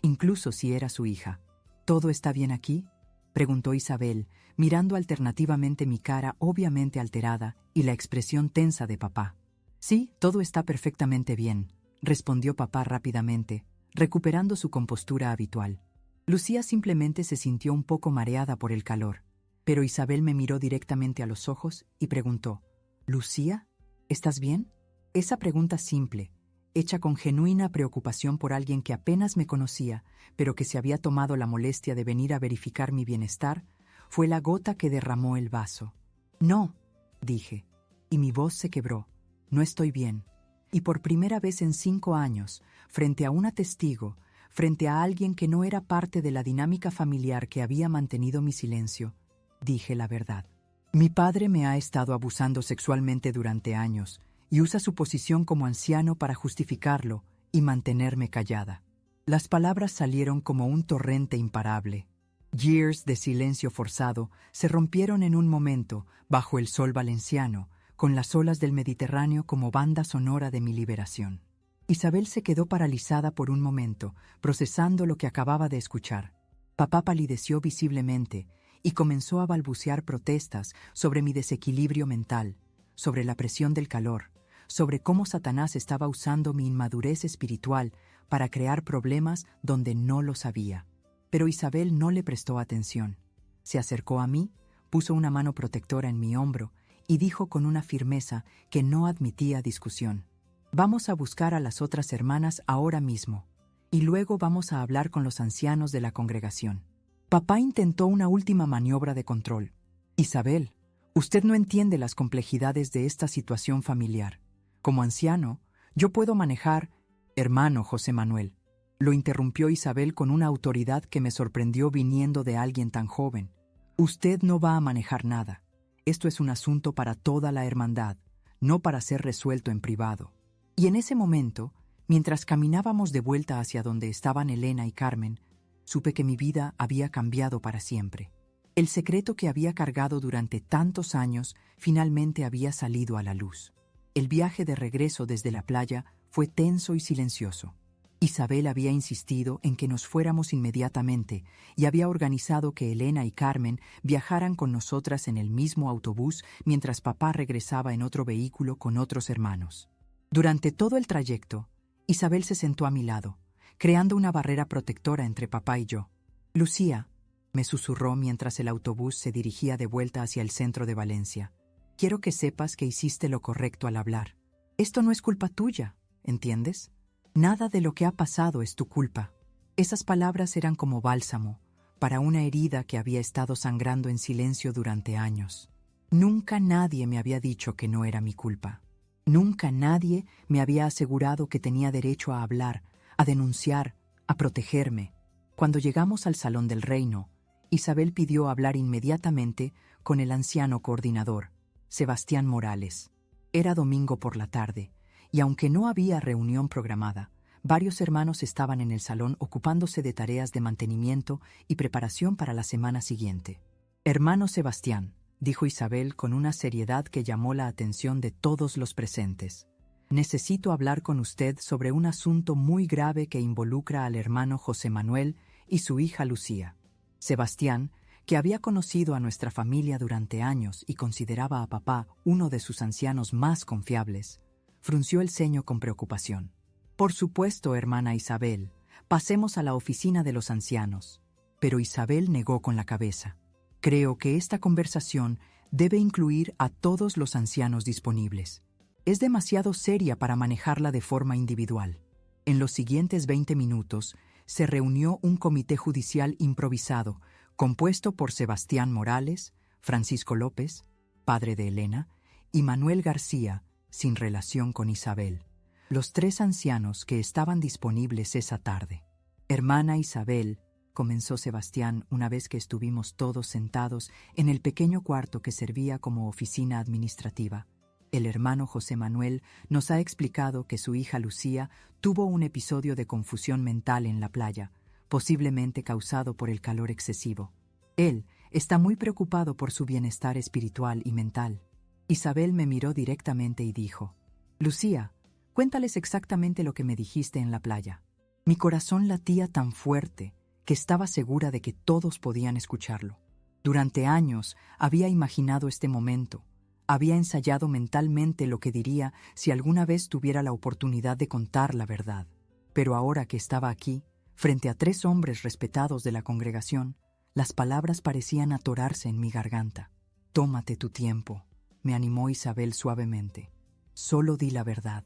incluso si era su hija. ¿Todo está bien aquí?, preguntó Isabel, mirando alternativamente mi cara obviamente alterada y la expresión tensa de papá. Sí, todo está perfectamente bien, respondió papá rápidamente, recuperando su compostura habitual. Lucía simplemente se sintió un poco mareada por el calor, pero Isabel me miró directamente a los ojos y preguntó: «¿Lucía? ¿Estás bien?». Esa pregunta simple, hecha con genuina preocupación por alguien que apenas me conocía, pero que se había tomado la molestia de venir a verificar mi bienestar, fue la gota que derramó el vaso. «No», dije, y mi voz se quebró. «No estoy bien». Y por primera vez en 5 años, frente a una testigo, frente a alguien que no era parte de la dinámica familiar que había mantenido mi silencio, dije la verdad. Mi padre me ha estado abusando sexualmente durante años y usa su posición como anciano para justificarlo y mantenerme callada. Las palabras salieron como un torrente imparable. Years de silencio forzado se rompieron en un momento bajo el sol valenciano, con las olas del Mediterráneo como banda sonora de mi liberación. Isabel se quedó paralizada por un momento, procesando lo que acababa de escuchar. Papá palideció visiblemente y comenzó a balbucear protestas sobre mi desequilibrio mental, sobre la presión del calor, sobre cómo Satanás estaba usando mi inmadurez espiritual para crear problemas donde no los había. Pero Isabel no le prestó atención. Se acercó a mí, puso una mano protectora en mi hombro y dijo con una firmeza que no admitía discusión: «Vamos a buscar a las otras hermanas ahora mismo, y luego vamos a hablar con los ancianos de la congregación». Papá intentó una última maniobra de control. «Isabel, usted no entiende las complejidades de esta situación familiar. Como anciano, yo puedo manejar...». «Hermano José Manuel», lo interrumpió Isabel con una autoridad que me sorprendió viniendo de alguien tan joven. «Usted no va a manejar nada. Esto es un asunto para toda la hermandad, no para ser resuelto en privado». Y en ese momento, mientras caminábamos de vuelta hacia donde estaban Elena y Carmen, supe que mi vida había cambiado para siempre. El secreto que había cargado durante tantos años finalmente había salido a la luz. El viaje de regreso desde la playa fue tenso y silencioso. Isabel había insistido en que nos fuéramos inmediatamente y había organizado que Elena y Carmen viajaran con nosotras en el mismo autobús mientras papá regresaba en otro vehículo con otros hermanos. Durante todo el trayecto, Isabel se sentó a mi lado, creando una barrera protectora entre papá y yo. «Lucía», me susurró mientras el autobús se dirigía de vuelta hacia el centro de Valencia, «quiero que sepas que hiciste lo correcto al hablar. Esto no es culpa tuya, ¿entiendes? Nada de lo que ha pasado es tu culpa». Esas palabras eran como bálsamo para una herida que había estado sangrando en silencio durante años. Nunca nadie me había dicho que no era mi culpa. Nunca nadie me había asegurado que tenía derecho a hablar, a denunciar, a protegerme. Cuando llegamos al Salón del Reino, Isabel pidió hablar inmediatamente con el anciano coordinador, Sebastián Morales. Era domingo por la tarde, y aunque no había reunión programada, varios hermanos estaban en el salón ocupándose de tareas de mantenimiento y preparación para la semana siguiente. «Hermano Sebastián», dijo Isabel con una seriedad que llamó la atención de todos los presentes, «necesito hablar con usted sobre un asunto muy grave que involucra al hermano José Manuel y su hija Lucía». Sebastián, que había conocido a nuestra familia durante años y consideraba a papá uno de sus ancianos más confiables, frunció el ceño con preocupación. «Por supuesto, hermana Isabel, pasemos a la oficina de los ancianos». Pero Isabel negó con la cabeza. «Creo que esta conversación debe incluir a todos los ancianos disponibles». Es demasiado seria para manejarla de forma individual. En los siguientes 20 minutos, se reunió un comité judicial improvisado, compuesto por Sebastián Morales, Francisco López, padre de Elena, y Manuel García, sin relación con Isabel, los 3 ancianos que estaban disponibles esa tarde. Hermana Isabel, comenzó Sebastián una vez que estuvimos todos sentados en el pequeño cuarto que servía como oficina administrativa. El hermano José Manuel nos ha explicado que su hija Lucía tuvo un episodio de confusión mental en la playa, posiblemente causado por el calor excesivo. Él está muy preocupado por su bienestar espiritual y mental. Isabel me miró directamente y dijo: «Lucía, cuéntales exactamente lo que me dijiste en la playa». Mi corazón latía tan fuerte que estaba segura de que todos podían escucharlo. Durante años había imaginado este momento. Había ensayado mentalmente lo que diría si alguna vez tuviera la oportunidad de contar la verdad. Pero ahora que estaba aquí, frente a 3 hombres respetados de la congregación, las palabras parecían atorarse en mi garganta. «Tómate tu tiempo», me animó Isabel suavemente. «Solo di la verdad».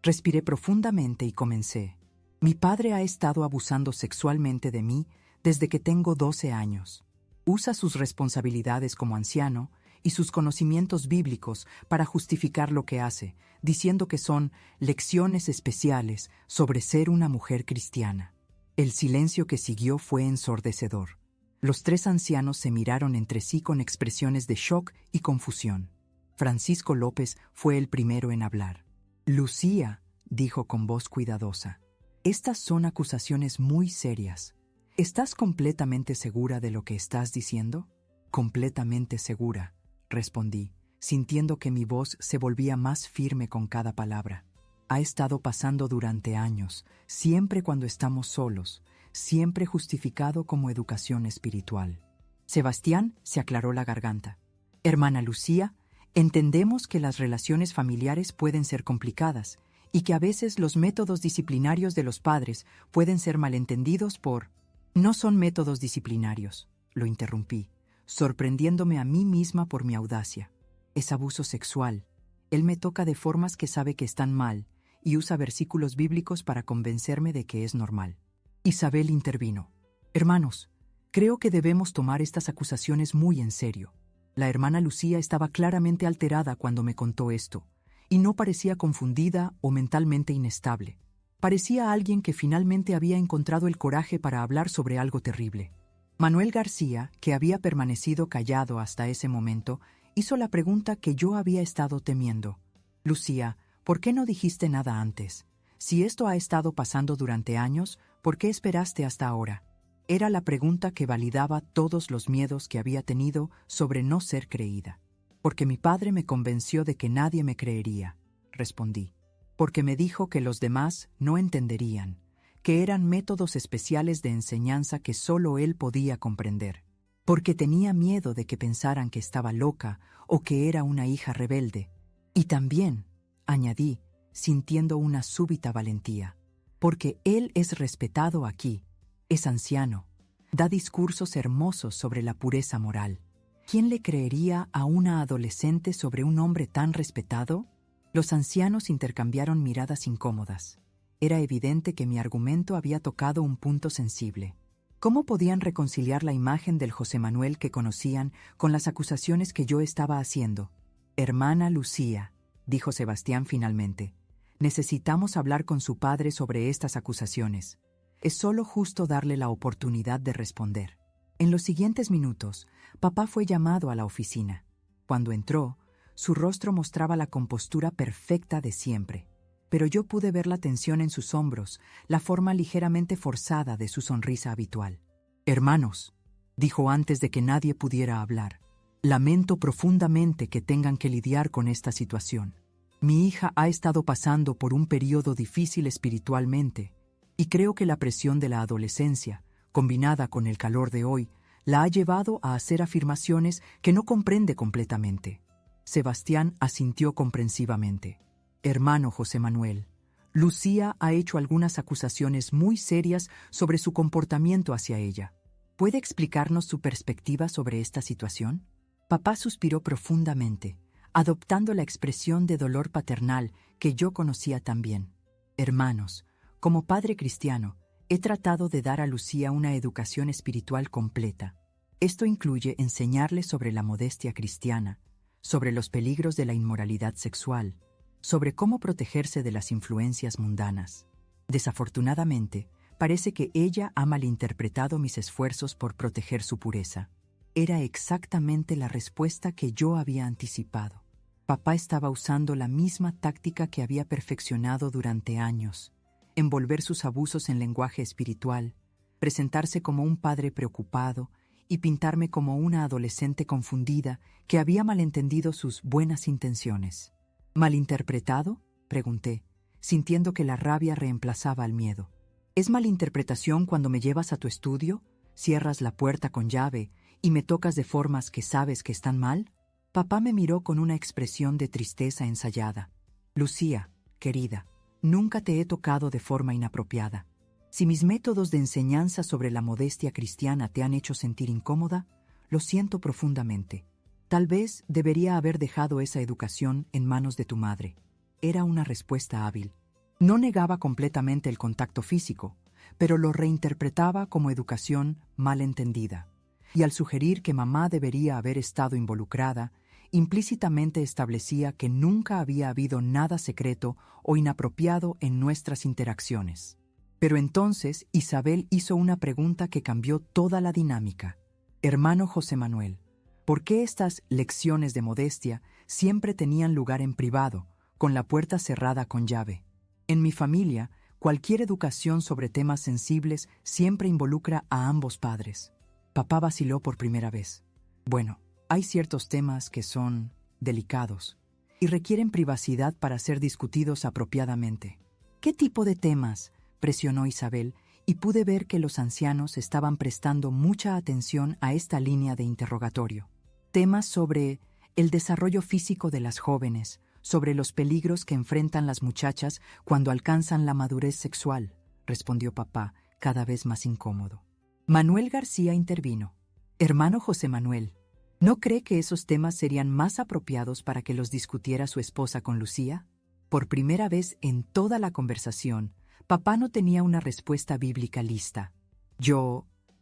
Respiré profundamente y comencé. «Mi padre ha estado abusando sexualmente de mí desde que tengo 12 años. Usa sus responsabilidades como anciano y sus conocimientos bíblicos para justificar lo que hace, diciendo que son lecciones especiales sobre ser una mujer cristiana». El silencio que siguió fue ensordecedor. Los 3 ancianos se miraron entre sí con expresiones de shock y confusión. Francisco López fue el primero en hablar. «Lucía», dijo con voz cuidadosa, «estas son acusaciones muy serias. ¿Estás completamente segura de lo que estás diciendo?» «Completamente segura», respondí, sintiendo que mi voz se volvía más firme con cada palabra. «Ha estado pasando durante años, siempre cuando estamos solos, siempre justificado como educación espiritual». Sebastián se aclaró la garganta. «Hermana Lucía, entendemos que las relaciones familiares pueden ser complicadas y que a veces los métodos disciplinarios de los padres pueden ser malentendidos por...». «No son métodos disciplinarios», lo interrumpí, sorprendiéndome a mí misma por mi audacia. «Es abuso sexual. Él me toca de formas que sabe que están mal y usa versículos bíblicos para convencerme de que es normal». Isabel intervino. «Hermanos, creo que debemos tomar estas acusaciones muy en serio. La hermana Lucía estaba claramente alterada cuando me contó esto, y no parecía confundida o mentalmente inestable. Parecía alguien que finalmente había encontrado el coraje para hablar sobre algo terrible». Manuel García, que había permanecido callado hasta ese momento, hizo la pregunta que yo había estado temiendo. «Lucía, ¿por qué no dijiste nada antes? Si esto ha estado pasando durante años, ¿por qué esperaste hasta ahora?». Era la pregunta que validaba todos los miedos que había tenido sobre no ser creída. «Porque mi padre me convenció de que nadie me creería», respondí. «Porque me dijo que los demás no entenderían, que eran métodos especiales de enseñanza que solo él podía comprender. Porque tenía miedo de que pensaran que estaba loca o que era una hija rebelde. Y también», añadí, sintiendo una súbita valentía, «porque él es respetado aquí, es anciano, da discursos hermosos sobre la pureza moral. ¿Quién le creería a una adolescente sobre un hombre tan respetado?». Los ancianos intercambiaron miradas incómodas. Era evidente que mi argumento había tocado un punto sensible. ¿Cómo podían reconciliar la imagen del José Manuel que conocían con las acusaciones que yo estaba haciendo? «Hermana Lucía», dijo Sebastián finalmente, «necesitamos hablar con su padre sobre estas acusaciones. Es solo justo darle la oportunidad de responder». En los siguientes minutos, papá fue llamado a la oficina. Cuando entró, su rostro mostraba la compostura perfecta de siempre, pero yo pude ver la tensión en sus hombros, la forma ligeramente forzada de su sonrisa habitual. «Hermanos», dijo antes de que nadie pudiera hablar, «lamento profundamente que tengan que lidiar con esta situación. Mi hija ha estado pasando por un periodo difícil espiritualmente, y creo que la presión de la adolescencia, combinada con el calor de hoy, la ha llevado a hacer afirmaciones que no comprende completamente». Sebastián asintió comprensivamente. «Hermano José Manuel, Lucía ha hecho algunas acusaciones muy serias sobre su comportamiento hacia ella. ¿Puede explicarnos su perspectiva sobre esta situación?». Papá suspiró profundamente, adoptando la expresión de dolor paternal que yo conocía también. Hermanos, como padre cristiano, he tratado de dar a Lucía una educación espiritual completa. Esto incluye enseñarle sobre la modestia cristiana, sobre los peligros de la inmoralidad sexual, sobre cómo protegerse de las influencias mundanas. Desafortunadamente, parece que ella ha malinterpretado mis esfuerzos por proteger su pureza. Era exactamente la respuesta que yo había anticipado. Papá estaba usando la misma táctica que había perfeccionado durante años: envolver sus abusos en lenguaje espiritual, presentarse como un padre preocupado y pintarme como una adolescente confundida que había malentendido sus buenas intenciones. ¿Malinterpretado?, pregunté, sintiendo que la rabia reemplazaba al miedo. ¿Es malinterpretación cuando me llevas a tu estudio, cierras la puerta con llave y me tocas de formas que sabes que están mal? Papá me miró con una expresión de tristeza ensayada. Lucía, querida, nunca te he tocado de forma inapropiada. Si mis métodos de enseñanza sobre la modestia cristiana te han hecho sentir incómoda, lo siento profundamente. Tal vez debería haber dejado esa educación en manos de tu madre. Era una respuesta hábil. No negaba completamente el contacto físico, pero lo reinterpretaba como educación mal entendida. Y al sugerir que mamá debería haber estado involucrada, implícitamente establecía que nunca había habido nada secreto o inapropiado en nuestras interacciones. Pero entonces Isabel hizo una pregunta que cambió toda la dinámica. Hermano José Manuel, ¿por qué estas lecciones de modestia siempre tenían lugar en privado, con la puerta cerrada con llave? En mi familia, cualquier educación sobre temas sensibles siempre involucra a ambos padres. Papá vaciló por primera vez. Bueno, hay ciertos temas que son delicados y requieren privacidad para ser discutidos apropiadamente. ¿Qué tipo de temas?, presionó Isabel, y pude ver que los ancianos estaban prestando mucha atención a esta línea de interrogatorio. Temas sobre el desarrollo físico de las jóvenes, sobre los peligros que enfrentan las muchachas cuando alcanzan la madurez sexual, respondió papá, cada vez más incómodo. Manuel García intervino. Hermano José Manuel, ¿no cree que esos temas serían más apropiados para que los discutiera su esposa con Lucía? Por primera vez en toda la conversación, papá no tenía una respuesta bíblica lista.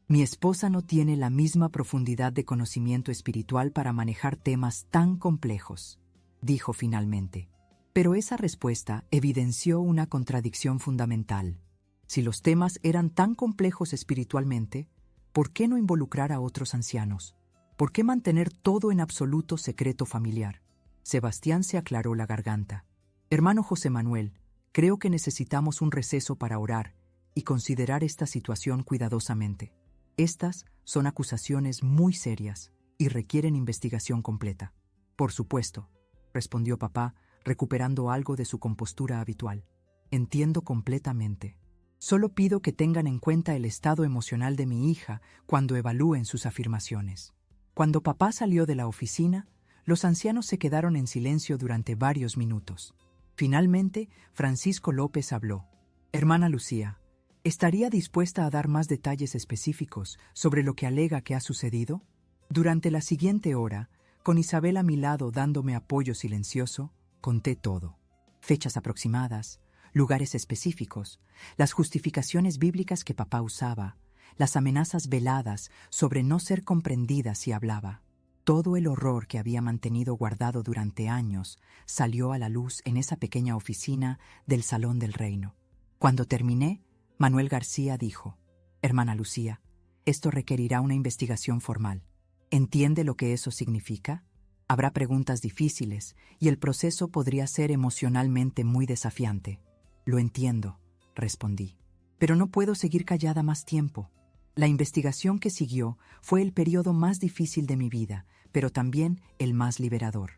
Mi esposa no tiene la misma profundidad de conocimiento espiritual para manejar temas tan complejos, dijo finalmente. Pero esa respuesta evidenció una contradicción fundamental. Si los temas eran tan complejos espiritualmente, ¿por qué no involucrar a otros ancianos? ¿Por qué mantener todo en absoluto secreto familiar? Sebastián se aclaró la garganta. Hermano José Manuel, creo que necesitamos un receso para orar y considerar esta situación cuidadosamente. Estas son acusaciones muy serias y requieren investigación completa. Por supuesto, respondió papá, recuperando algo de su compostura habitual. Entiendo completamente. Solo pido que tengan en cuenta el estado emocional de mi hija cuando evalúen sus afirmaciones. Cuando papá salió de la oficina, los ancianos se quedaron en silencio durante varios minutos. Finalmente, Francisco López habló. Hermana Lucía, ¿estaría dispuesta a dar más detalles específicos sobre lo que alega que ha sucedido? Durante la siguiente hora, con Isabel a mi lado dándome apoyo silencioso, conté todo. Fechas aproximadas, lugares específicos, las justificaciones bíblicas que papá usaba, las amenazas veladas sobre no ser comprendida si hablaba. Todo el horror que había mantenido guardado durante años salió a la luz en esa pequeña oficina del Salón del Reino. Cuando terminé, Manuel García dijo: Hermana Lucía, esto requerirá una investigación formal. ¿Entiende lo que eso significa? Habrá preguntas difíciles y el proceso podría ser emocionalmente muy desafiante. Lo entiendo, respondí. Pero no puedo seguir callada más tiempo. La investigación que siguió fue el periodo más difícil de mi vida, pero también el más liberador.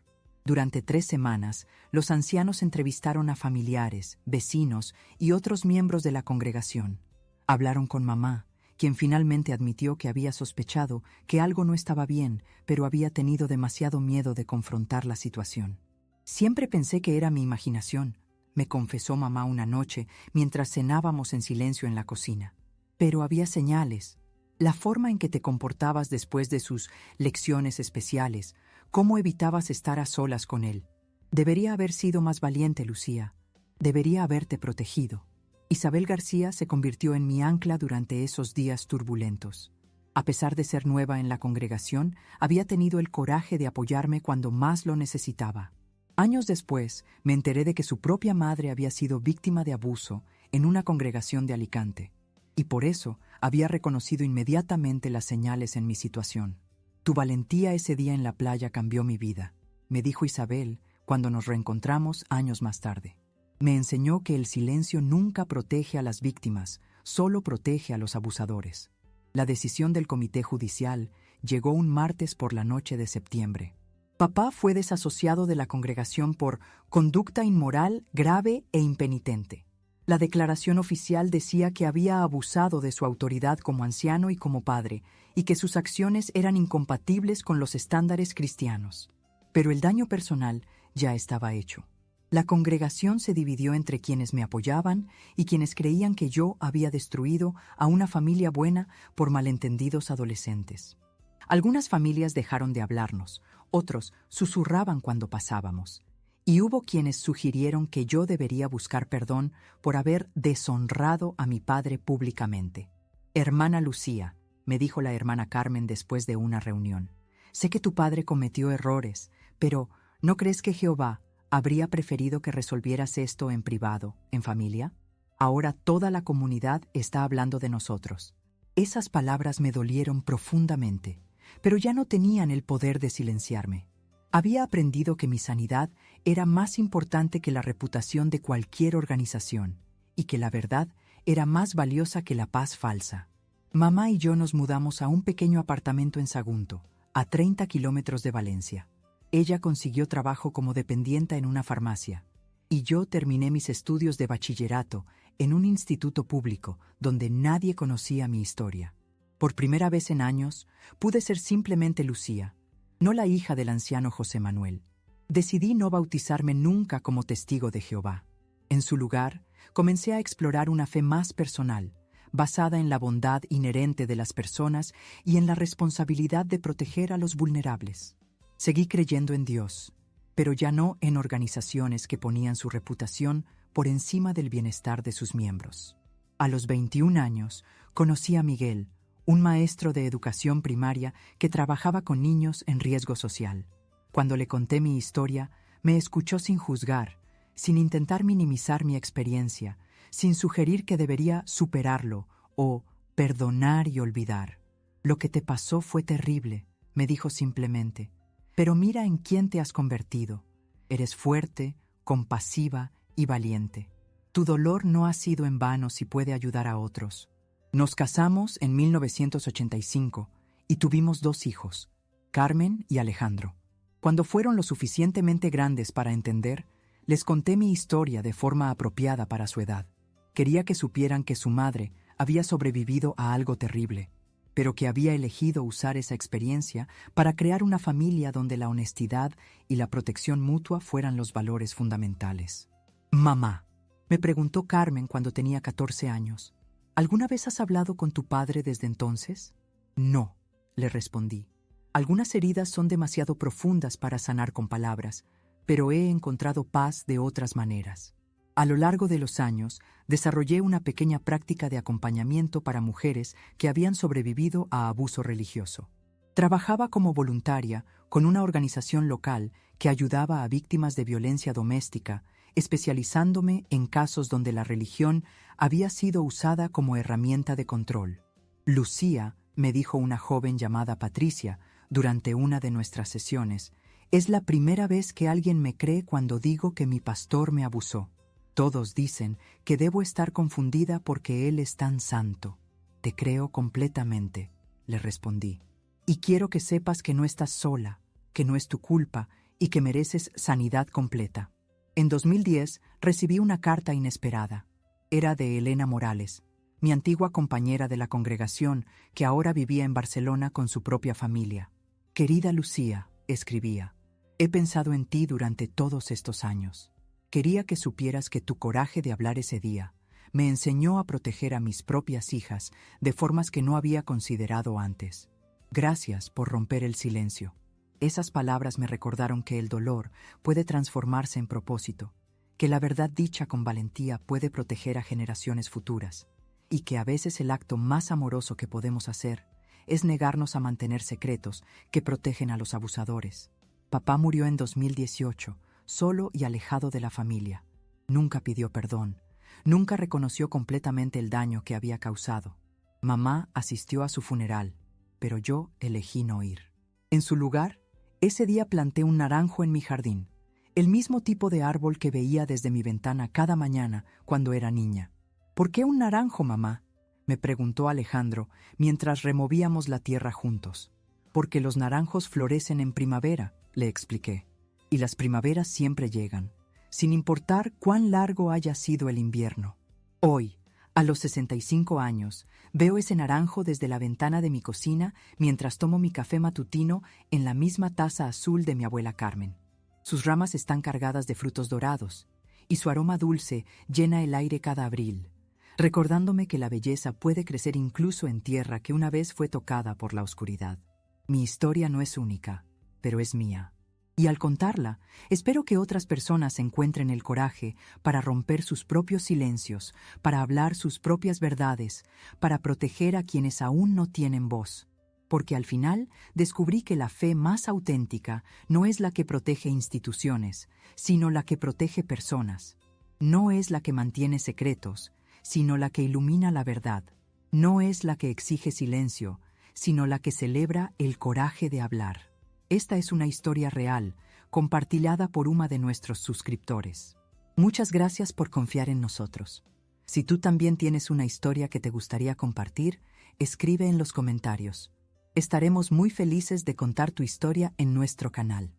Durante 3 semanas, los ancianos entrevistaron a familiares, vecinos y otros miembros de la congregación. Hablaron con mamá, quien finalmente admitió que había sospechado que algo no estaba bien, pero había tenido demasiado miedo de confrontar la situación. Siempre pensé que era mi imaginación, me confesó mamá una noche mientras cenábamos en silencio en la cocina. Pero había señales. La forma en que te comportabas después de sus lecciones especiales, ¿Cómo evitabas estar a solas con él? Debería haber sido más valiente, Lucía. Debería haberte protegido. Isabel García se convirtió en mi ancla durante esos días turbulentos. A pesar de ser nueva en la congregación, había tenido el coraje de apoyarme cuando más lo necesitaba. Años después, me enteré de que su propia madre había sido víctima de abuso en una congregación de Alicante, y por eso había reconocido inmediatamente las señales en mi situación. Tu valentía ese día en la playa cambió mi vida, me dijo Isabel cuando nos reencontramos años más tarde. Me enseñó que el silencio nunca protege a las víctimas, solo protege a los abusadores. La decisión del comité judicial llegó un martes por la noche de septiembre. Papá fue desasociado de la congregación por conducta inmoral, grave e impenitente. La declaración oficial decía que había abusado de su autoridad como anciano y como padre, y que sus acciones eran incompatibles con los estándares cristianos. Pero el daño personal ya estaba hecho. La congregación se dividió entre quienes me apoyaban y quienes creían que yo había destruido a una familia buena por malentendidos adolescentes. Algunas familias dejaron de hablarnos, otros susurraban cuando pasábamos, y hubo quienes sugirieron que yo debería buscar perdón por haber deshonrado a mi padre públicamente. Hermana Lucía, me dijo la hermana Carmen después de una reunión, sé que tu padre cometió errores, pero ¿no crees que Jehová habría preferido que resolvieras esto en privado, en familia? Ahora toda la comunidad está hablando de nosotros. Esas palabras me dolieron profundamente, pero ya no tenían el poder de silenciarme. Había aprendido que mi sanidad era más importante que la reputación de cualquier organización y que la verdad era más valiosa que la paz falsa. Mamá y yo nos mudamos a un pequeño apartamento en Sagunto, a 30 kilómetros de Valencia. Ella consiguió trabajo como dependienta en una farmacia, y yo terminé mis estudios de bachillerato en un instituto público donde nadie conocía mi historia. Por primera vez en años, pude ser simplemente Lucía, no la hija del anciano José Manuel. Decidí no bautizarme nunca como testigo de Jehová. En su lugar, comencé a explorar una fe más personal, basada en la bondad inherente de las personas y en la responsabilidad de proteger a los vulnerables. Seguí creyendo en Dios, pero ya no en organizaciones que ponían su reputación por encima del bienestar de sus miembros. A los 21 años, conocí a Miguel, un maestro de educación primaria que trabajaba con niños en riesgo social. Cuando le conté mi historia, me escuchó sin juzgar, sin intentar minimizar mi experiencia, sin sugerir que debería superarlo o perdonar y olvidar. Lo que te pasó fue terrible, me dijo simplemente, pero mira en quién te has convertido. Eres fuerte, compasiva y valiente. Tu dolor no ha sido en vano si puede ayudar a otros. Nos casamos en 1985 y tuvimos 2 hijos, Carmen y Alejandro. Cuando fueron lo suficientemente grandes para entender, les conté mi historia de forma apropiada para su edad. Quería que supieran que su madre había sobrevivido a algo terrible, pero que había elegido usar esa experiencia para crear una familia donde la honestidad y la protección mutua fueran los valores fundamentales. Mamá, me preguntó Carmen cuando tenía 14 años. ¿Alguna vez has hablado con tu padre desde entonces? No, le respondí. Algunas heridas son demasiado profundas para sanar con palabras, pero he encontrado paz de otras maneras. A lo largo de los años, desarrollé una pequeña práctica de acompañamiento para mujeres que habían sobrevivido a abuso religioso. Trabajaba como voluntaria con una organización local que ayudaba a víctimas de violencia doméstica, especializándome en casos donde la religión había sido usada como herramienta de control. Lucía, me dijo una joven llamada Patricia, durante una de nuestras sesiones, es la primera vez que alguien me cree cuando digo que mi pastor me abusó. Todos dicen que debo estar confundida porque él es tan santo. Te creo completamente, le respondí. Y quiero que sepas que no estás sola, que no es tu culpa y que mereces sanidad completa. En 2010 recibí una carta inesperada. Era de Elena Morales, mi antigua compañera de la congregación que ahora vivía en Barcelona con su propia familia. Querida Lucía, escribía, he pensado en ti durante todos estos años. Quería que supieras que tu coraje de hablar ese día me enseñó a proteger a mis propias hijas de formas que no había considerado antes. Gracias por romper el silencio. Esas palabras me recordaron que el dolor puede transformarse en propósito, que la verdad dicha con valentía puede proteger a generaciones futuras, y que a veces el acto más amoroso que podemos hacer es negarnos a mantener secretos que protegen a los abusadores. Papá murió en 2018, solo y alejado de la familia. Nunca pidió perdón, nunca reconoció completamente el daño que había causado. Mamá asistió a su funeral, pero yo elegí no ir. En su lugar, ese día planté un naranjo en mi jardín, el mismo tipo de árbol que veía desde mi ventana cada mañana cuando era niña. ¿Por qué un naranjo, mamá?, me preguntó Alejandro mientras removíamos la tierra juntos. Porque los naranjos florecen en primavera, le expliqué, y las primaveras siempre llegan, sin importar cuán largo haya sido el invierno. Hoy, a los 65 años, veo ese naranjo desde la ventana de mi cocina mientras tomo mi café matutino en la misma taza azul de mi abuela Carmen. Sus ramas están cargadas de frutos dorados, y su aroma dulce llena el aire cada abril, recordándome que la belleza puede crecer incluso en tierra que una vez fue tocada por la oscuridad. Mi historia no es única, pero es mía. Y al contarla, espero que otras personas encuentren el coraje para romper sus propios silencios, para hablar sus propias verdades, para proteger a quienes aún no tienen voz. Porque al final descubrí que la fe más auténtica no es la que protege instituciones, sino la que protege personas. No es la que mantiene secretos, sino la que ilumina la verdad. No es la que exige silencio, sino la que celebra el coraje de hablar. Esta es una historia real, compartida por uno de nuestros suscriptores. Muchas gracias por confiar en nosotros. Si tú también tienes una historia que te gustaría compartir, escribe en los comentarios. Estaremos muy felices de contar tu historia en nuestro canal.